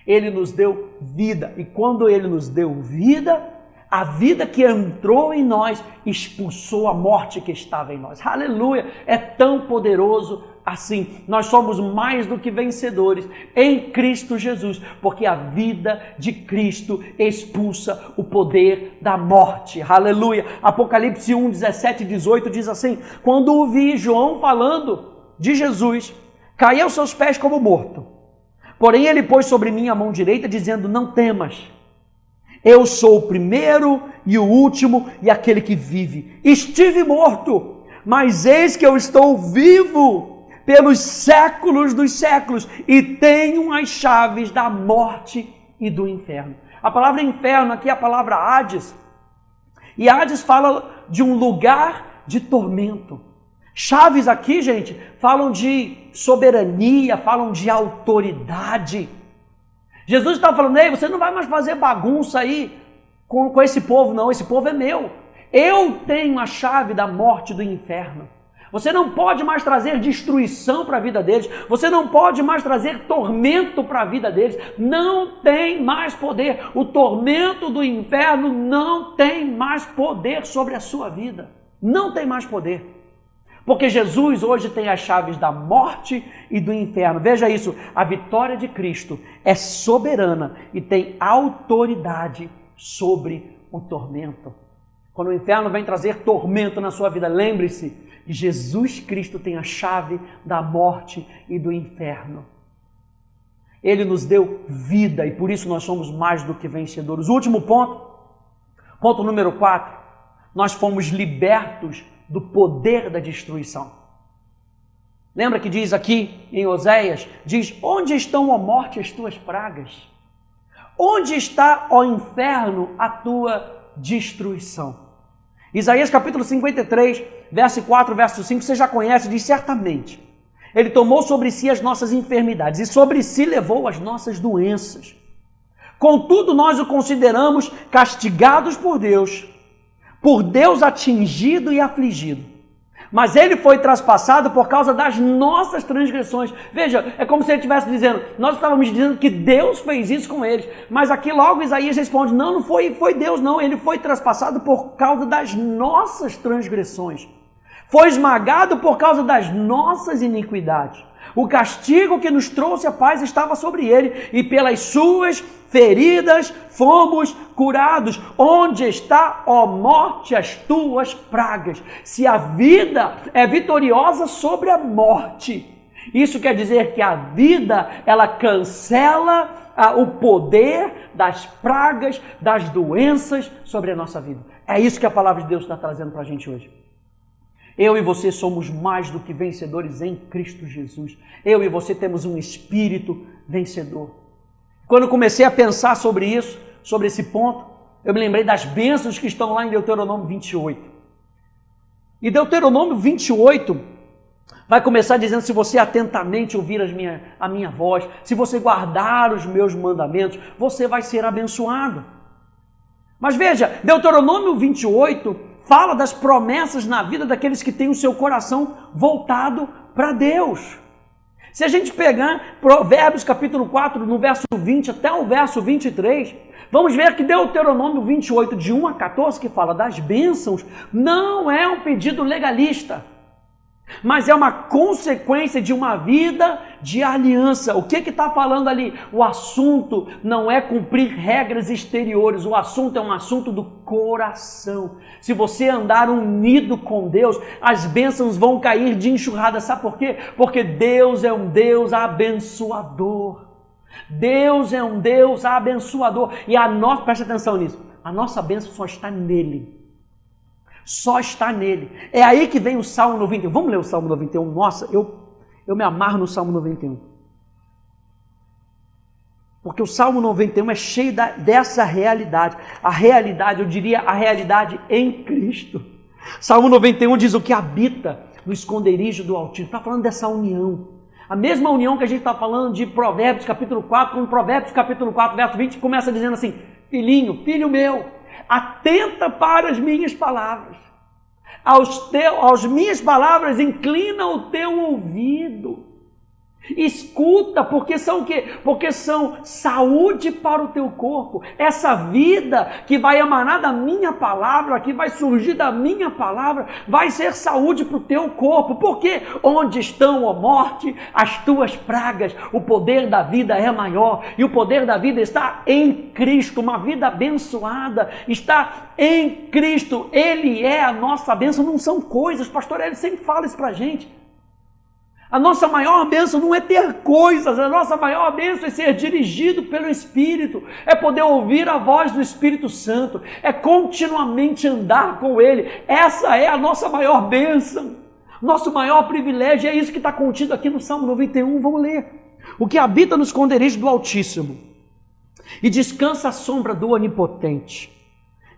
B: Ele nos deu vida, e quando Ele nos deu vida, a vida que entrou em nós expulsou a morte que estava em nós. Aleluia! É tão poderoso assim. Nós somos mais do que vencedores em Cristo Jesus, porque a vida de Cristo expulsa o poder da morte. Aleluia! Apocalipse 1, 17 e 18 diz assim: quando ouvi João falando de Jesus, caí aos seus pés como morto. Porém ele pôs sobre mim a mão direita, dizendo: não temas. Eu sou o primeiro e o último e aquele que vive. Estive morto, mas eis que eu estou vivo pelos séculos dos séculos e tenho as chaves da morte e do inferno. A palavra inferno aqui é a palavra Hades. E Hades fala de um lugar de tormento. Chaves aqui, gente, falam de soberania, falam de autoridade. Jesus está falando: ei, você não vai mais fazer bagunça aí com esse povo, não. Esse povo é meu. Eu tenho a chave da morte e do inferno. Você não pode mais trazer destruição para a vida deles. Você não pode mais trazer tormento para a vida deles. Não tem mais poder. O tormento do inferno não tem mais poder sobre a sua vida. Não tem mais poder. Porque Jesus hoje tem as chaves da morte e do inferno. Veja isso, a vitória de Cristo é soberana e tem autoridade sobre o tormento. Quando o inferno vem trazer tormento na sua vida, lembre-se que Jesus Cristo tem a chave da morte e do inferno. Ele nos deu vida e por isso nós somos mais do que vencedores. O último ponto número 4, nós fomos libertos do poder da destruição. Lembra que diz aqui em Oséias, diz: onde estão, ó morte, as tuas pragas? Onde está, ó inferno, a tua destruição? Isaías capítulo 53, verso 4, verso 5, você já conhece, diz: certamente Ele tomou sobre si as nossas enfermidades e sobre si levou as nossas doenças. Contudo, nós o consideramos castigados por Deus atingido e afligido. Mas Ele foi traspassado por causa das nossas transgressões. Veja, é como se Ele estivesse dizendo: nós estávamos dizendo que Deus fez isso com eles. Mas aqui logo Isaías responde: não foi Deus não, Ele foi traspassado por causa das nossas transgressões. Foi esmagado por causa das nossas iniquidades. O castigo que nos trouxe a paz estava sobre Ele, e pelas suas feridas fomos curados. Onde está, ó morte, as tuas pragas? Se a vida é vitoriosa sobre a morte, isso quer dizer que a vida, ela cancela o poder das pragas, das doenças sobre a nossa vida. É isso que a palavra de Deus está trazendo para a gente hoje. Eu e você somos mais do que vencedores em Cristo Jesus. Eu e você temos um espírito vencedor. Quando eu comecei a pensar sobre isso, sobre esse ponto, eu me lembrei das bênçãos que estão lá em Deuteronômio 28. E Deuteronômio 28 vai começar dizendo: se você atentamente ouvir a minha voz, se você guardar os meus mandamentos, você vai ser abençoado. Mas veja, Deuteronômio 28 fala das promessas na vida daqueles que têm o seu coração voltado para Deus. Se a gente pegar Provérbios capítulo 4, no verso 20 até o verso 23, vamos ver que Deuteronômio 28, de 1 a 14, que fala das bênçãos, não é um pedido legalista, mas é uma consequência de uma vida de aliança. O que está falando ali? O assunto não é cumprir regras exteriores, o assunto é um assunto do coração. Se você andar unido com Deus, as bênçãos vão cair de enxurrada. Sabe por quê? Porque Deus é um Deus abençoador. Deus é um Deus abençoador. E preste atenção nisso, a nossa bênção só está nele. Só está nele. É aí que vem o Salmo 91. Vamos ler o Salmo 91? Nossa, eu me amarro no Salmo 91. Porque o Salmo 91 é cheio dessa realidade. A realidade, eu diria, a realidade em Cristo. Salmo 91 diz: o que habita no esconderijo do Altíssimo. Está falando dessa união. A mesma união que a gente está falando de Provérbios capítulo 4, quando Provérbios capítulo 4, verso 20, começa dizendo assim: filhinho, filho meu, atenta para as minhas palavras. Às minhas palavras, inclina o teu ouvido. Escuta, porque são o quê? Porque são saúde para o teu corpo. Essa vida que vai emanar da minha palavra, que vai surgir da minha palavra, vai ser saúde para o teu corpo. Porque onde estão, ó morte, as tuas pragas, o poder da vida é maior. E o poder da vida está em Cristo, uma vida abençoada, está em Cristo. Ele é a nossa bênção, não são coisas. Pastor, ele sempre fala isso para a gente. A nossa maior bênção não é ter coisas, a nossa maior bênção é ser dirigido pelo Espírito, é poder ouvir a voz do Espírito Santo, é continuamente andar com Ele. Essa é a nossa maior bênção, nosso maior privilégio, é isso que está contido aqui no Salmo 91, vamos ler. O que habita no esconderijo do Altíssimo e descansa à sombra do Onipotente,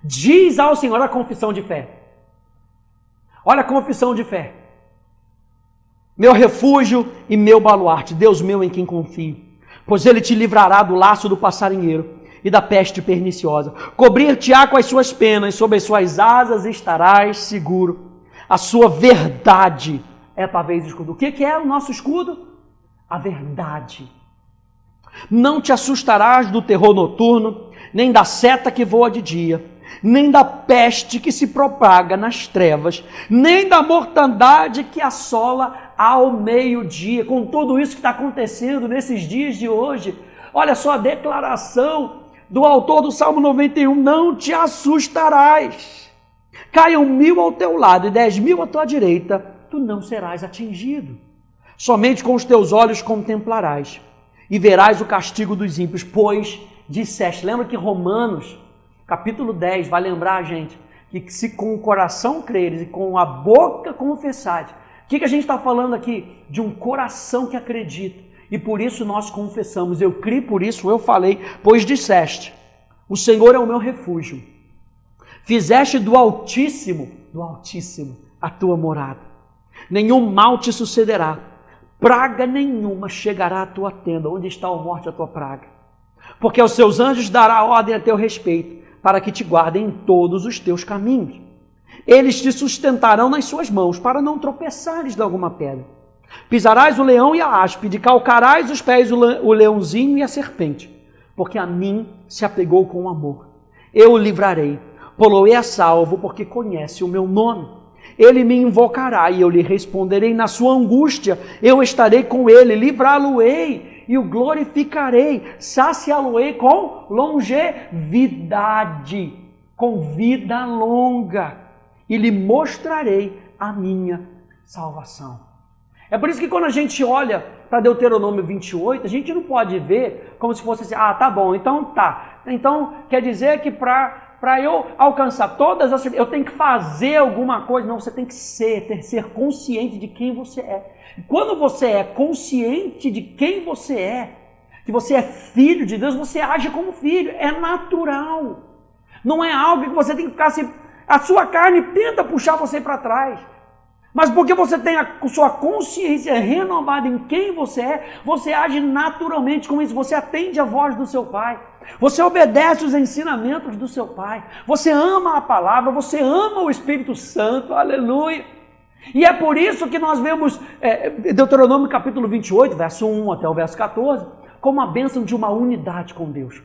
B: diz ao Senhor a confissão de fé. Olha a confissão de fé. Meu refúgio e meu baluarte, Deus meu em quem confio, pois Ele te livrará do laço do passarinheiro e da peste perniciosa. Cobrir-te-á com as suas penas, sob as suas asas estarás seguro. A sua verdade é talvez o escudo. O que é o nosso escudo? A verdade. Não te assustarás do terror noturno, nem da seta que voa de dia, nem da peste que se propaga nas trevas, nem da mortandade que assola ao meio-dia. Com tudo isso que está acontecendo nesses dias de hoje, olha só a declaração do autor do Salmo 91, não te assustarás. Caiam 1000 ao teu lado e 10.000 à tua direita, tu não serás atingido. Somente com os teus olhos contemplarás e verás o castigo dos ímpios, pois disseste. Lembra que Romanos capítulo 10 vai lembrar a gente que se com o coração creres e com a boca confessares. O que a gente está falando aqui? De um coração que acredita. E por isso nós confessamos. Eu criei, por isso eu falei, pois disseste, o Senhor é o meu refúgio. Fizeste do Altíssimo a tua morada. Nenhum mal te sucederá. Praga nenhuma chegará à tua tenda. Onde está a morte, a tua praga? Porque aos seus anjos dará ordem a teu respeito, para que te guardem em todos os teus caminhos. Eles te sustentarão nas suas mãos, para não tropeçares de alguma pedra. Pisarás o leão e a áspide, calcarás os pés o leãozinho e a serpente, porque a mim se apegou com amor. Eu o livrarei, pô-lo-ei a salvo, porque conhece o meu nome. Ele me invocará e eu lhe responderei. Na sua angústia eu estarei com ele, livrá-lo-ei e o glorificarei, saciá-lo-ei com longevidade, com vida longa, e lhe mostrarei a minha salvação. É por isso que quando a gente olha para Deuteronômio 28, a gente não pode ver como se fosse assim, tá bom, então tá. Então quer dizer que para eu alcançar todas as... eu tenho que fazer alguma coisa. Não, você tem que ser consciente de quem você é. Quando você é consciente de quem você é, que você é filho de Deus, você age como filho, é natural. Não é algo que você tem que ficar assim, a sua carne tenta puxar você para trás. Mas porque você tem a sua consciência renovada em quem você é, você age naturalmente com isso, você atende a voz do seu Pai, você obedece os ensinamentos do seu Pai, você ama a palavra, você ama o Espírito Santo, aleluia. E é por isso que nós vemos Deuteronômio capítulo 28, verso 1 até o verso 14, como a bênção de uma unidade com Deus.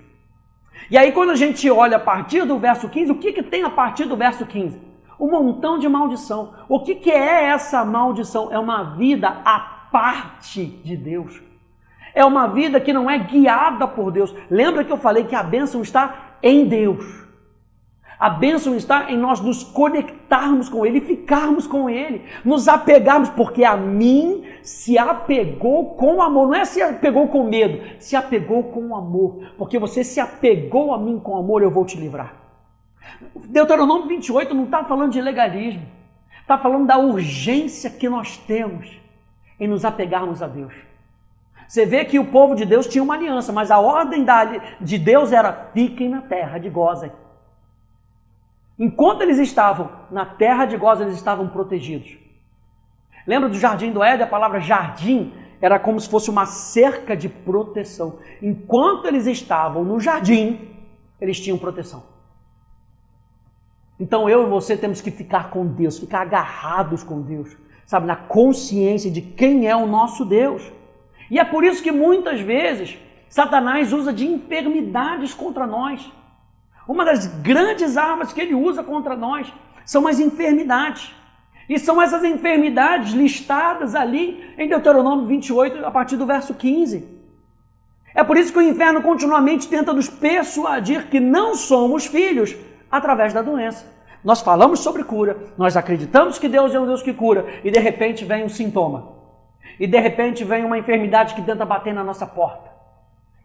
B: E aí quando a gente olha a partir do verso 15, o que tem a partir do verso 15? Um montão de maldição. O que é essa maldição? É uma vida à parte de Deus. É uma vida que não é guiada por Deus. Lembra que eu falei que a bênção está em Deus. A bênção está em nós nos conectarmos com Ele, ficarmos com Ele, nos apegarmos, porque a mim se apegou com amor. Não é se apegou com medo, se apegou com amor. Porque você se apegou a mim com amor, eu vou te livrar. Deuteronômio 28 não está falando de legalismo, está falando da urgência que nós temos em nos apegarmos a Deus. Você vê que o povo de Deus tinha uma aliança, mas a ordem de Deus era: fiquem na terra de Gósen. Enquanto eles estavam na terra de Gósen, eles estavam protegidos. Lembra do jardim do Éden? A palavra jardim era como se fosse uma cerca de proteção. Enquanto eles estavam no jardim, eles tinham proteção. Então eu e você temos que ficar com Deus, ficar agarrados com Deus, sabe, na consciência de quem é o nosso Deus. E é por isso que muitas vezes Satanás usa de enfermidades contra nós. Uma das grandes armas que ele usa contra nós são as enfermidades. E são essas enfermidades listadas ali em Deuteronômio 28, a partir do verso 15. É por isso que o inferno continuamente tenta nos persuadir que não somos filhos através da doença. Nós falamos sobre cura, nós acreditamos que Deus é um Deus que cura, e de repente vem um sintoma. E de repente vem uma enfermidade que tenta bater na nossa porta,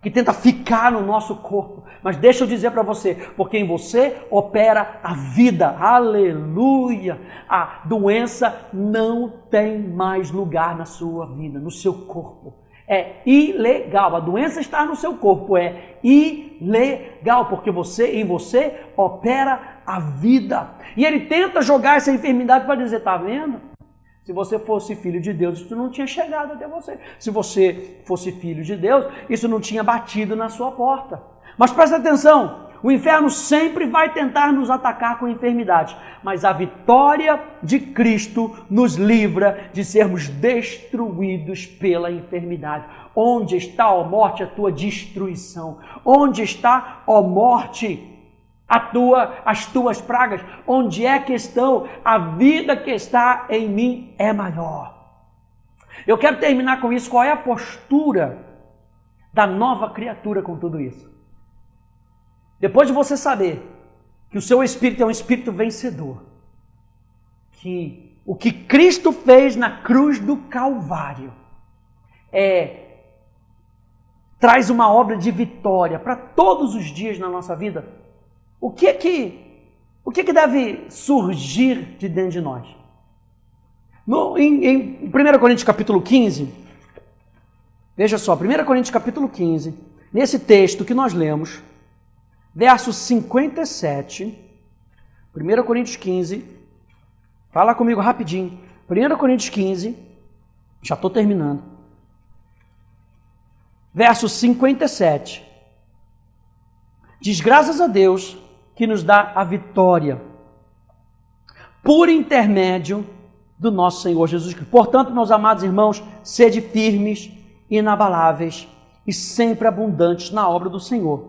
B: que tenta ficar no nosso corpo. Mas deixa eu dizer para você, porque em você opera a vida, aleluia. A doença não tem mais lugar na sua vida, no seu corpo. É ilegal, a doença está no seu corpo, é ilegal, porque em você opera a vida. E ele tenta jogar essa enfermidade para dizer, tá vendo? Se você fosse filho de Deus, isso não tinha chegado até você. Se você fosse filho de Deus, isso não tinha batido na sua porta. Mas presta atenção, o inferno sempre vai tentar nos atacar com enfermidade, mas a vitória de Cristo nos livra de sermos destruídos pela enfermidade. Onde está, ó morte, a tua destruição? Onde está, ó morte, as tuas pragas? Onde é que estão? A vida que está em mim é maior. Eu quero terminar com isso. Qual é a postura da nova criatura com tudo isso? Depois de você saber que o seu espírito é um espírito vencedor, que o que Cristo fez na cruz do Calvário traz uma obra de vitória para todos os dias na nossa vida, o que deve surgir de dentro de nós? Em 1 Coríntios capítulo 15, veja só, 1 Coríntios capítulo 15, nesse texto que nós lemos, verso 57, 1 Coríntios 15, fala comigo rapidinho, 1 Coríntios 15, já estou terminando, verso 57, diz, graças a Deus que nos dá a vitória, por intermédio do nosso Senhor Jesus Cristo. Portanto, meus amados irmãos, sede firmes, inabaláveis e sempre abundantes na obra do Senhor,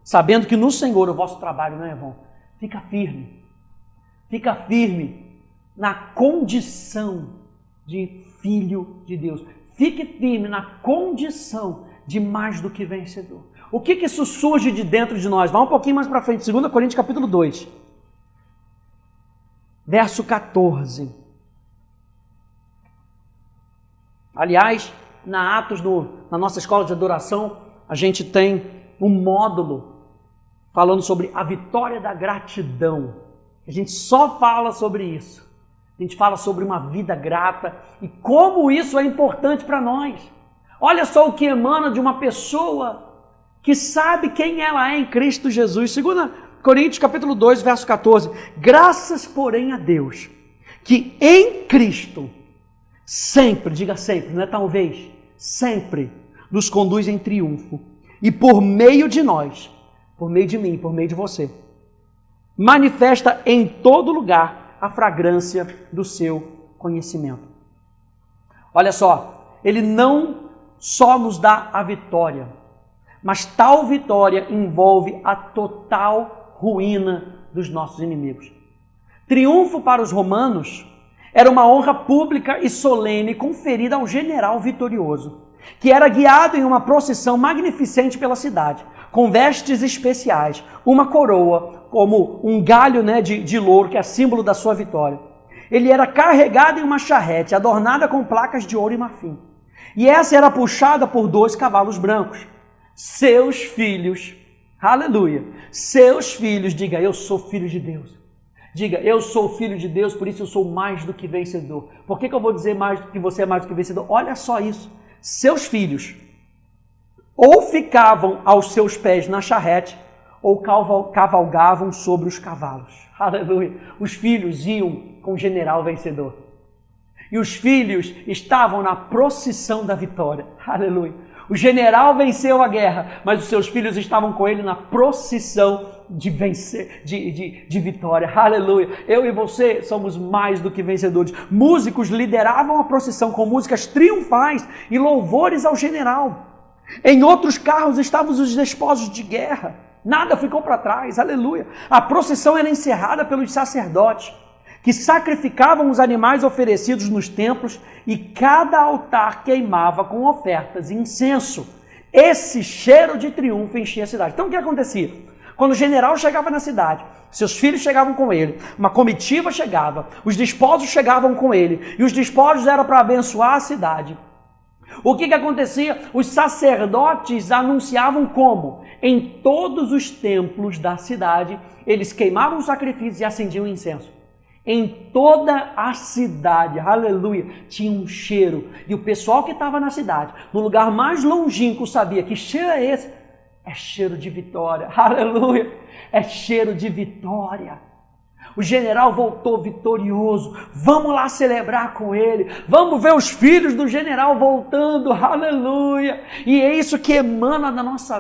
B: sabendo que no Senhor o vosso trabalho não é vão. Fica firme na condição de filho de Deus. Fique firme na condição de mais do que vencedor. O que isso surge de dentro de nós? Vá um pouquinho mais para frente, 2 Coríntios capítulo 2, verso 14. Aliás, na Atos, na nossa escola de adoração, a gente tem um módulo falando sobre a vitória da gratidão. A gente só fala sobre isso. A gente fala sobre uma vida grata e como isso é importante para nós. Olha só o que emana de uma pessoa que sabe quem ela é em Cristo Jesus. 2 Coríntios capítulo 2, verso 14. Graças, porém, a Deus, que em Cristo sempre, diga sempre, não é talvez, sempre nos conduz em triunfo e por meio de nós, por meio de mim, por meio de você, manifesta em todo lugar a fragrância do seu conhecimento. Olha só, ele não só nos dá a vitória, mas tal vitória envolve a total ruína dos nossos inimigos. Triunfo para os romanos era uma honra pública e solene conferida ao general vitorioso, que era guiado em uma procissão magnificente pela cidade, com vestes especiais, uma coroa, como um galho de louro, que é símbolo da sua vitória. Ele era carregado em uma charrete, adornada com placas de ouro e marfim. E essa era puxada por 2 cavalos brancos. Seus filhos, aleluia, seus filhos, diga, eu sou filho de Deus. Diga, eu sou filho de Deus, por isso eu sou mais do que vencedor. Por que eu vou dizer mais do que você é mais do que vencedor? Olha só isso. Seus filhos ou ficavam aos seus pés na charrete, ou cavalgavam sobre os cavalos. Aleluia. Os filhos iam com o general vencedor. E os filhos estavam na procissão da vitória. Aleluia. O general venceu a guerra, mas os seus filhos estavam com ele na procissão de vencer, de vitória. Aleluia! Eu e você somos mais do que vencedores. Músicos lideravam a procissão com músicas triunfais e louvores ao general. Em outros carros estavam os desposos de guerra. Nada ficou para trás. Aleluia! A procissão era encerrada pelos sacerdotes, que sacrificavam os animais oferecidos nos templos, e cada altar queimava com ofertas e incenso. Esse cheiro de triunfo enchia a cidade. Então o que acontecia? Quando o general chegava na cidade, seus filhos chegavam com ele, uma comitiva chegava, os desposos chegavam com ele, e os despojos eram para abençoar a cidade. O que acontecia? Os sacerdotes anunciavam como? Em todos os templos da cidade, eles queimavam os sacrifícios e acendiam incenso. Em toda a cidade, aleluia, tinha um cheiro. E o pessoal que estava na cidade, no lugar mais longínquo, sabia que cheiro é esse? É cheiro de vitória, aleluia, é cheiro de vitória. O general voltou vitorioso, vamos lá celebrar com ele, vamos ver os filhos do general voltando, aleluia. E é isso que emana da nossa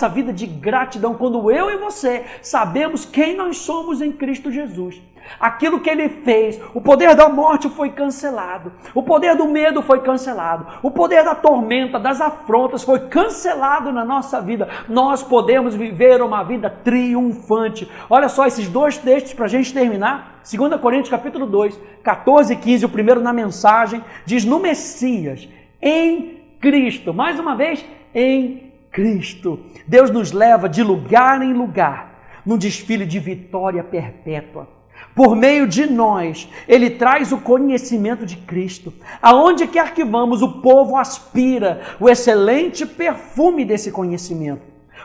B: vida de gratidão, quando eu e você sabemos quem nós somos em Cristo Jesus. Aquilo que ele fez, o poder da morte foi cancelado, o poder do medo foi cancelado, o poder da tormenta, das afrontas foi cancelado na nossa vida. Nós podemos viver uma vida triunfante. Olha só esses dois textos para a gente terminar. 2 Coríntios capítulo 2, 14 e 15, o primeiro na mensagem, diz: no Messias, em Cristo, mais uma vez, em Cristo, Deus nos leva de lugar em lugar, num desfile de vitória perpétua. Por meio de nós, Ele traz o conhecimento de Cristo. Aonde quer que vamos, o povo aspira o excelente perfume desse conhecimento.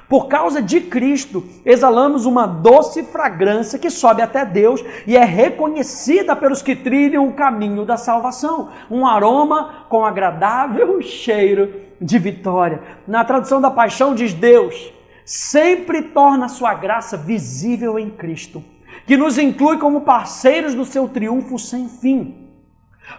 B: Por causa de Cristo, exalamos uma doce fragrância que sobe até Deus e é reconhecida pelos que trilham o caminho da salvação. Um aroma com agradável cheiro de vitória. Na tradução da Paixão diz: Deus sempre torna a sua graça visível em Cristo, que nos inclui como parceiros do seu triunfo sem fim.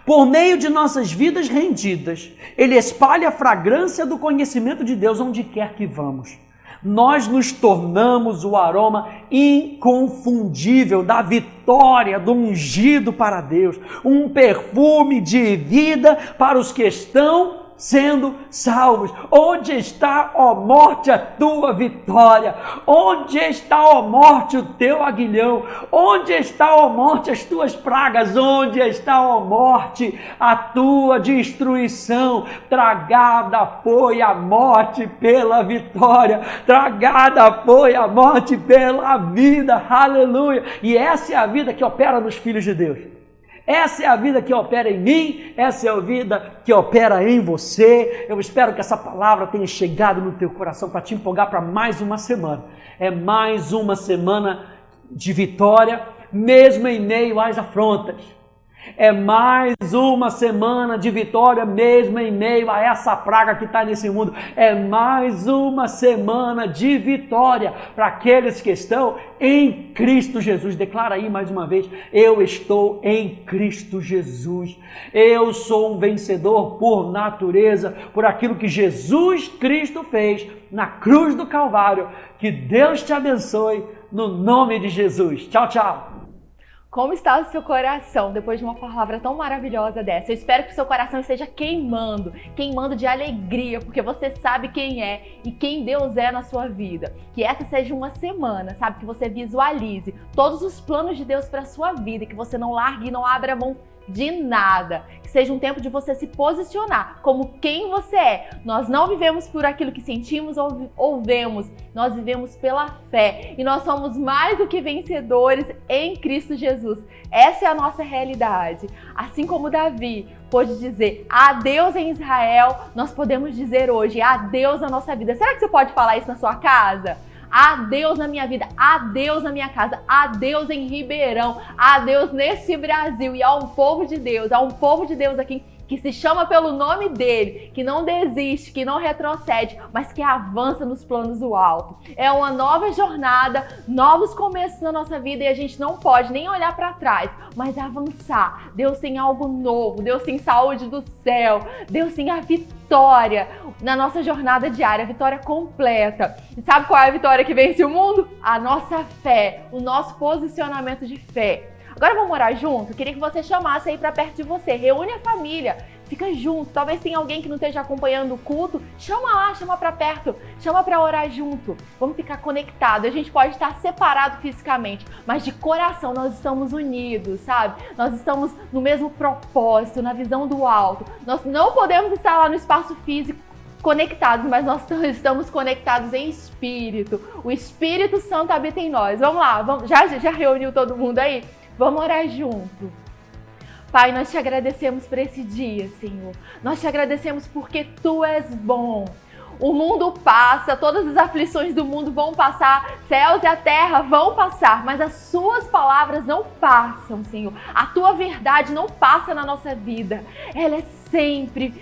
B: Por meio de nossas vidas rendidas, Ele espalha a fragrância do conhecimento de Deus onde quer que vamos. Nós nos tornamos o aroma inconfundível da vitória, do ungido para Deus, um perfume de vida para os que estão sendo salvos. Onde está, ó morte, a tua vitória? Onde está, ó morte, o teu aguilhão? Onde está, ó morte, as tuas pragas? Onde está, ó morte, a tua destruição? Tragada foi a morte pela vitória, tragada foi a morte pela vida, aleluia. E essa é a vida que opera nos filhos de Deus. Essa é a vida que opera em mim, essa é a vida que opera em você. Eu espero que essa palavra tenha chegado no teu coração para te empolgar para mais uma semana. É mais uma semana de vitória, mesmo em meio às afrontas. É mais uma semana de vitória, mesmo em meio a essa praga que está nesse mundo. É mais uma semana de vitória para aqueles que estão em Cristo Jesus. Declara aí mais uma vez: eu estou em Cristo Jesus. Eu sou um vencedor por natureza, por aquilo que Jesus Cristo fez na cruz do Calvário. Que Deus te abençoe no nome de Jesus. Tchau, tchau.
A: Como está o seu coração depois de uma palavra tão maravilhosa dessa? Eu espero que o seu coração esteja queimando de alegria, porque você sabe quem é e quem Deus é na sua vida. Que essa seja uma semana, sabe, que você visualize todos os planos de Deus para a sua vida, que você não largue e não abra mão de nada, que seja um tempo de você se posicionar como quem você é. Nós não vivemos por aquilo que sentimos ou vemos, nós vivemos pela fé e nós somos mais do que vencedores em Cristo Jesus. Essa é a nossa realidade. Assim como Davi pôde dizer adeus em Israel, nós podemos dizer hoje adeus na nossa vida. Será que você pode falar isso na sua casa? Adeus na minha vida, adeus na minha casa, adeus em Ribeirão, adeus nesse Brasil. E há um povo de Deus aqui que se chama pelo nome dele, que não desiste, que não retrocede, mas que avança nos planos do alto. É uma nova jornada, novos começos na nossa vida e a gente não pode nem olhar para trás, mas avançar. Deus tem algo novo, Deus tem saúde do céu, Deus tem a vitória na nossa jornada diária, a vitória completa. E sabe qual é a vitória que vence o mundo? A nossa fé, o nosso posicionamento de fé. Agora vamos orar junto? Queria que você chamasse aí para perto de você, reúne a família, fica junto. Talvez tenha alguém que não esteja acompanhando o culto, chama lá, chama para perto, chama para orar junto. Vamos ficar conectados. A gente pode estar separado fisicamente, mas de coração nós estamos unidos, sabe? Nós estamos no mesmo propósito, na visão do alto. Nós não podemos estar lá no espaço físico conectados, mas nós estamos conectados em espírito. O Espírito Santo habita em nós. Vamos lá, já reuniu todo mundo aí? Vamos orar junto. Pai, nós te agradecemos por esse dia, Senhor. Nós te agradecemos porque Tu és bom. O mundo passa, todas as aflições do mundo vão passar, céus e a terra vão passar, mas as Suas palavras não passam, Senhor. A Tua verdade não passa na nossa vida. Ela é sempre,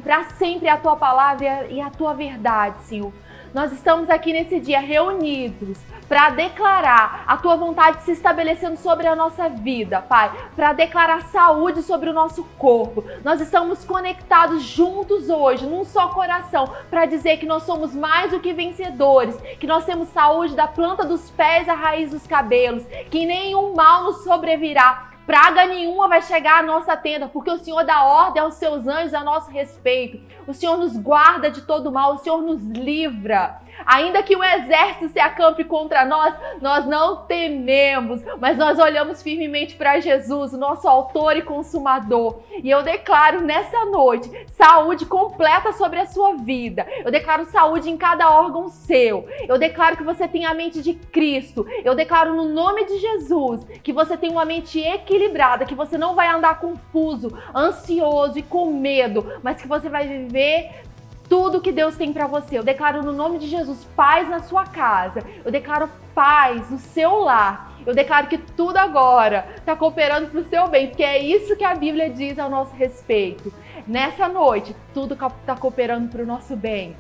A: para sempre a Tua palavra e a Tua verdade, Senhor. Nós estamos aqui nesse dia reunidos para declarar a Tua vontade se estabelecendo sobre a nossa vida, Pai, para declarar saúde sobre o nosso corpo. Nós estamos conectados juntos hoje, num só coração, para dizer que nós somos mais do que vencedores, que nós temos saúde da planta dos pés à raiz dos cabelos, que nenhum mal nos sobrevirá. Praga nenhuma vai chegar à nossa tenda, porque o Senhor dá ordem aos Seus anjos a nosso respeito. O Senhor nos guarda de todo mal, o Senhor nos livra. Ainda que o exército se acampe contra nós, nós não tememos, mas nós olhamos firmemente para Jesus, o nosso autor e consumador. E eu declaro nessa noite saúde completa sobre a sua vida. Eu declaro saúde em cada órgão seu. Eu declaro que você tem a mente de Cristo. Eu declaro no nome de Jesus que você tem uma mente equilibrada, que você não vai andar confuso, ansioso e com medo, mas que você vai viver tudo que Deus tem para você. Eu declaro no nome de Jesus paz na sua casa. Eu declaro paz no seu lar. Eu declaro que tudo agora está cooperando para o seu bem, porque é isso que a Bíblia diz ao nosso respeito. Nessa noite, tudo está cooperando para o nosso bem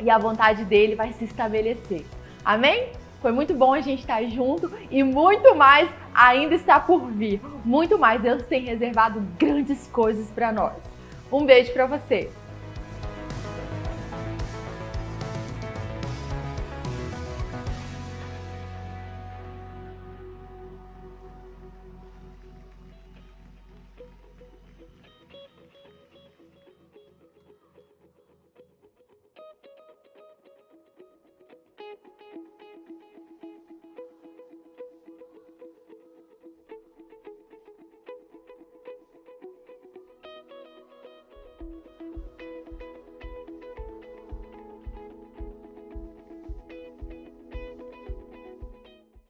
A: e a vontade dele vai se estabelecer. Amém? Foi muito bom a gente estar junto e muito mais ainda está por vir. Muito mais. Deus tem reservado grandes coisas para nós. Um beijo para você.